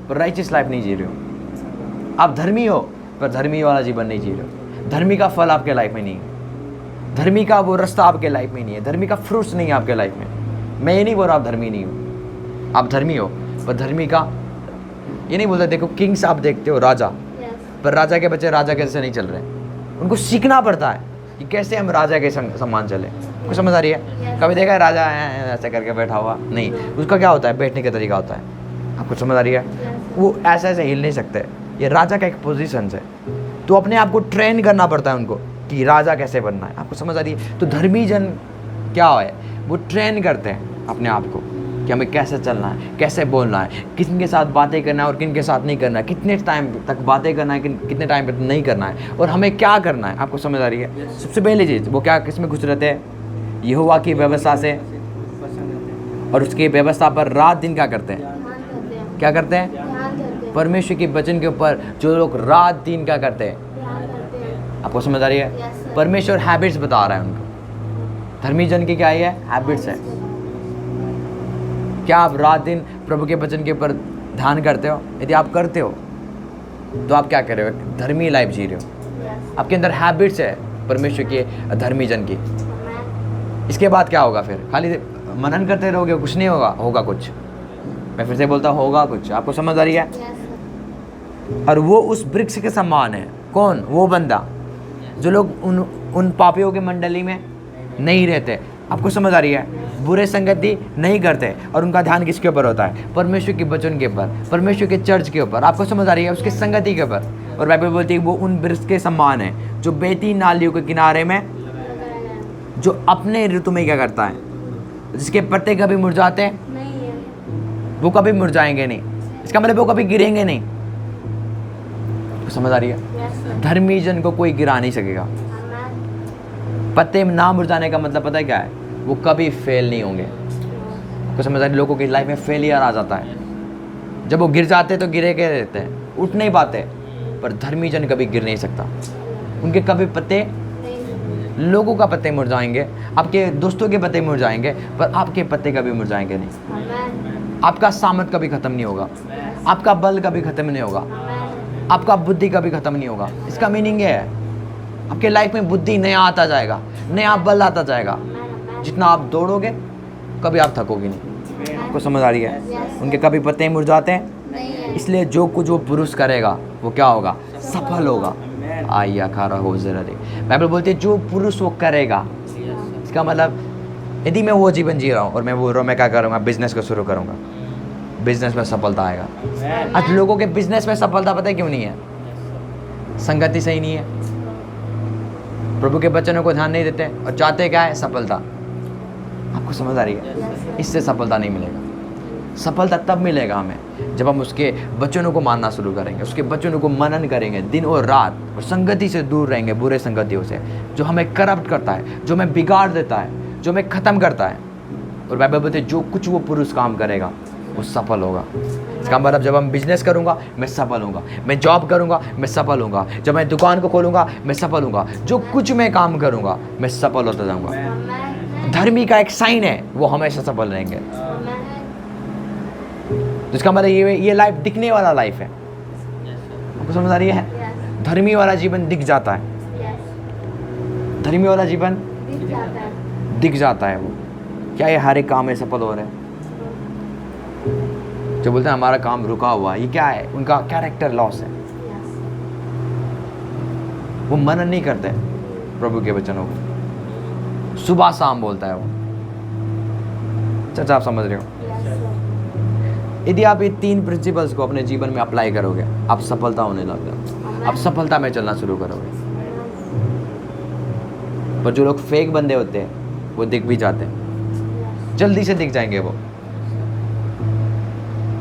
पर राइचियस लाइफ नहीं जी रहे हो। आप धर्मी हो, पर धर्मी वाला जीवन नहीं जी रहे हो। धर्मी का फल आपके लाइफ में नहीं है, धर्मी का वो रास्ता आपके लाइफ में नहीं है, धर्मी का फ्रूट्स नहीं है आपके लाइफ में। मैं ये नहीं बोल रहा आप धर्मी नहीं हो, आप धर्मी हो, पर धर्मी का ये नहीं बोलता। देखो किंग्स आप देखते हो, राजा, पर राजा के बच्चे राजा कैसे नहीं चल रहे, उनको सीखना पड़ता है कि कैसे हम राजा के समान चले। कुछ समझ आ रही है? कभी देखा है राजा ऐसे करके बैठा हुआ? नहीं, उसका क्या होता है, बैठने का तरीका होता है। आपको समझ आ रही है? वो ऐसे ऐसे हिल नहीं सकते। ये राजा का एक पोजीशन है, तो अपने आप को ट्रेन करना पड़ता है उनको कि राजा कैसे बनना है। आपको समझ आ रही है? तो धर्मी जन क्या है, वो ट्रेन करते हैं अपने आप को कि हमें कैसे चलना है, कैसे बोलना है, किन के साथ बातें करना है और किन के साथ नहीं करना है, कितने टाइम तक बातें करना है, कितने टाइम तक नहीं करना है, और हमें क्या करना है। आपको समझ आ रही है? सबसे पहली चीज़ वो क्या, किस में खुश रहते हैं? यहोवा की व्यवस्था से, और उसकी व्यवस्था पर रात दिन क्या करते हैं? क्या करते हैं? परमेश्वर के वचन के ऊपर जो लोग रात दिन क्या करते हैं। आपको समझ आ रही है? परमेश्वर हैबिट्स बता रहा है उनको। धर्मी जन की क्या है? हैबिट्स है। क्या आप रात दिन प्रभु के वचन के ऊपर ध्यान करते हो? यदि आप करते हो तो आप क्या कर रहे हो? धर्मी लाइफ जी रहे हो। आपके अंदर हैबिट्स है परमेश्वर के धर्मी जन की। इसके बाद क्या होगा फिर? खाली मनन करते रहोगे, कुछ नहीं होगा? होगा कुछ। मैं फिर से बोलता हूँ, होगा कुछ। आपको समझ आ रही है? और वो उस वृक्ष के समान है। कौन? वो बंदा जो लोग उन पापियों के मंडली में नहीं रहते। आपको समझ आ रही है? बुरे संगति नहीं करते, और उनका ध्यान किसके ऊपर होता है? परमेश्वर के वचन के ऊपर, परमेश्वर के चर्च के ऊपर। आपको समझ आ रही है? उसके संगति के ऊपर। और बाइबल बोलती है वो उन वृक्ष के समान है जो बहती नालियों के किनारे में, जो अपने ऋतु में क्या करता है, जिसके पत्ते कभी मुरझाते नहीं है, वो कभी मुरझाएंगे नहीं। इसका मतलब वो कभी गिरेंगे नहीं। समझ आ रही है? धर्मी जन को कोई गिरा नहीं सकेगा। पत्ते ना मुरझाने का मतलब पता है क्या है? वो कभी फेल नहीं होंगे। आपको समझ आ रही है? लोगों की लाइफ में फेलियर आ जाता है, जब वो गिर जाते तो गिरे के रहते हैं, उठ नहीं पाते। पर धर्मी जन कभी गिर नहीं सकता। उनके कभी पत्ते, लोगों का पत्ते मुरझाएंगे, आपके दोस्तों के पत्ते मुरझाएंगे, पर आपके पत्ते कभी मुरझाएंगे नहीं। आपका सामर्थ कभी खत्म नहीं होगा, आपका बल कभी खत्म नहीं होगा, आपका बुद्धि कभी खत्म नहीं होगा। इसका मीनिंग ये है, आपके लाइफ में बुद्धि नया आता जाएगा, नया बल आता जाएगा। जितना आप दौड़ोगे कभी आप थकोगे नहीं। आपको समझ आ रही है? उनके कभी पत्ते मुरझाते हैं। इसलिए जो कुछ वो पुरुष करेगा वो क्या होगा? सफल होगा। आइया खारा हो जरा रे। बाइबल बोलती है जो पुरुष वो करेगा। इसका मतलब यदि मैं वो जीवन जी रहा हूँ और मैं बोल रहा हूँ मैं क्या करूँगा? बिजनेस को शुरू करूँगा, बिजनेस में सफलता आएगा। आज लोगों के बिजनेस में सफलता पता है क्यों नहीं है? संगति सही नहीं है, प्रभु के वचनों को ध्यान नहीं देते, और चाहते क्या है? सफलता। आपको समझ आ रही है? इससे सफलता नहीं मिलेगा। सफलता तब मिलेगा हमें जब हम उसके वचनों को मानना शुरू करेंगे, उसके वचनों को मनन करेंगे दिन और रात, और संगति से दूर रहेंगे, बुरे संगतियों से, जो हमें करप्ट करता है, जो हमें बिगाड़ देता है, जो हमें ख़त्म करता है। और बाइबल बोलते है जो कुछ वो पुरुष काम करेगा वो सफल होगा। इसका मतलब जब हम बिजनेस करूँगा मैं सफल होऊंगा, मैं जॉब करूँगा मैं सफल होऊंगा, जब मैं दुकान को खोलूँगा मैं सफल होऊंगा, जो कुछ मैं काम करूँगा मैं सफल होता जाऊँगा। धर्मी का एक साइन है, वो हमेशा सफल रहेंगे। तो इसका मतलब ये लाइफ दिखने वाला लाइफ है। आपको समझ आ रही है? धर्मी वाला जीवन दिख जाता है। धर्मी वाला जीवन दिख जाता है। वो क्या ये हर एक काम में सफल हो रहे हैं? जो बोलते हैं हमारा काम रुका हुआ, ये क्या है? उनका कैरेक्टर लॉस है। वो मनन नहीं करते प्रभु के वचनों को, सुबह शाम बोलता है वो। चर्च आप समझ रहे हो? यदि आप ये 3 प्रिंसिपल्स को अपने जीवन में अप्लाई करोगे, आप सफलता होने लग जाओगे, आप सफलता में चलना शुरू करोगे। पर जो लोग फेक बंदे होते हैं वो दिख भी जाते हैं, जल्दी से दिख जाएंगे वो।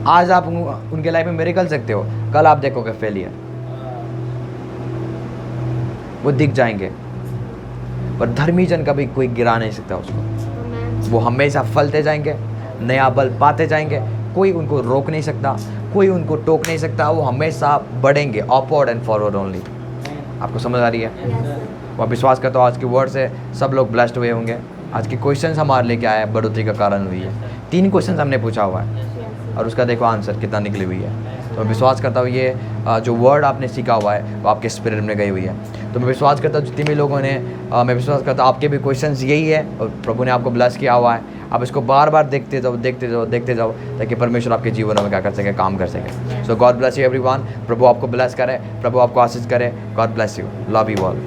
आज आप उनके लाइफ में मिरेकल सकते हो, कल आप देखोगे फेलियर। वो दिख जाएंगे, पर धर्मी जन कभी कोई गिरा नहीं सकता उसको। वो हमेशा फलते जाएंगे, नया बल पाते जाएंगे, कोई उनको रोक नहीं सकता, कोई उनको टोक नहीं सकता। वो हमेशा बढ़ेंगे, अपवर्ड एंड फॉरवर्ड ओनली। आपको समझ आ रही है? वो विश्वास करता हूँ आज के वर्ड से सब लोग ब्लेस्ड हुए होंगे। आज के क्वेश्चंस हमारे लिए क्या है, बढ़ोतरी का कारण हुई है। 3 क्वेश्चंस हमने पूछा हुआ है और उसका देखो आंसर कितना निकली हुई है। तो मैं विश्वास करता हूँ ये जो वर्ड आपने सीखा हुआ है वो आपके स्पिरिट में गई हुई है। तो मैं विश्वास करता हूँ जितने भी लोगों ने मैं विश्वास करता हूँ आपके भी क्वेश्चंस यही है और प्रभु ने आपको ब्लेस किया हुआ है। आप इसको बार बार देखते जाओ ताकि परमेश्वर आपके जीवनों में क्या कर सके, काम कर सके। सो गॉड ब्लेस यू एवरीवन। प्रभु आपको ब्लेस करे, प्रभु आपको आशीष करे। God bless you, love you all.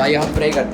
आइए हम प्रे करते हैं।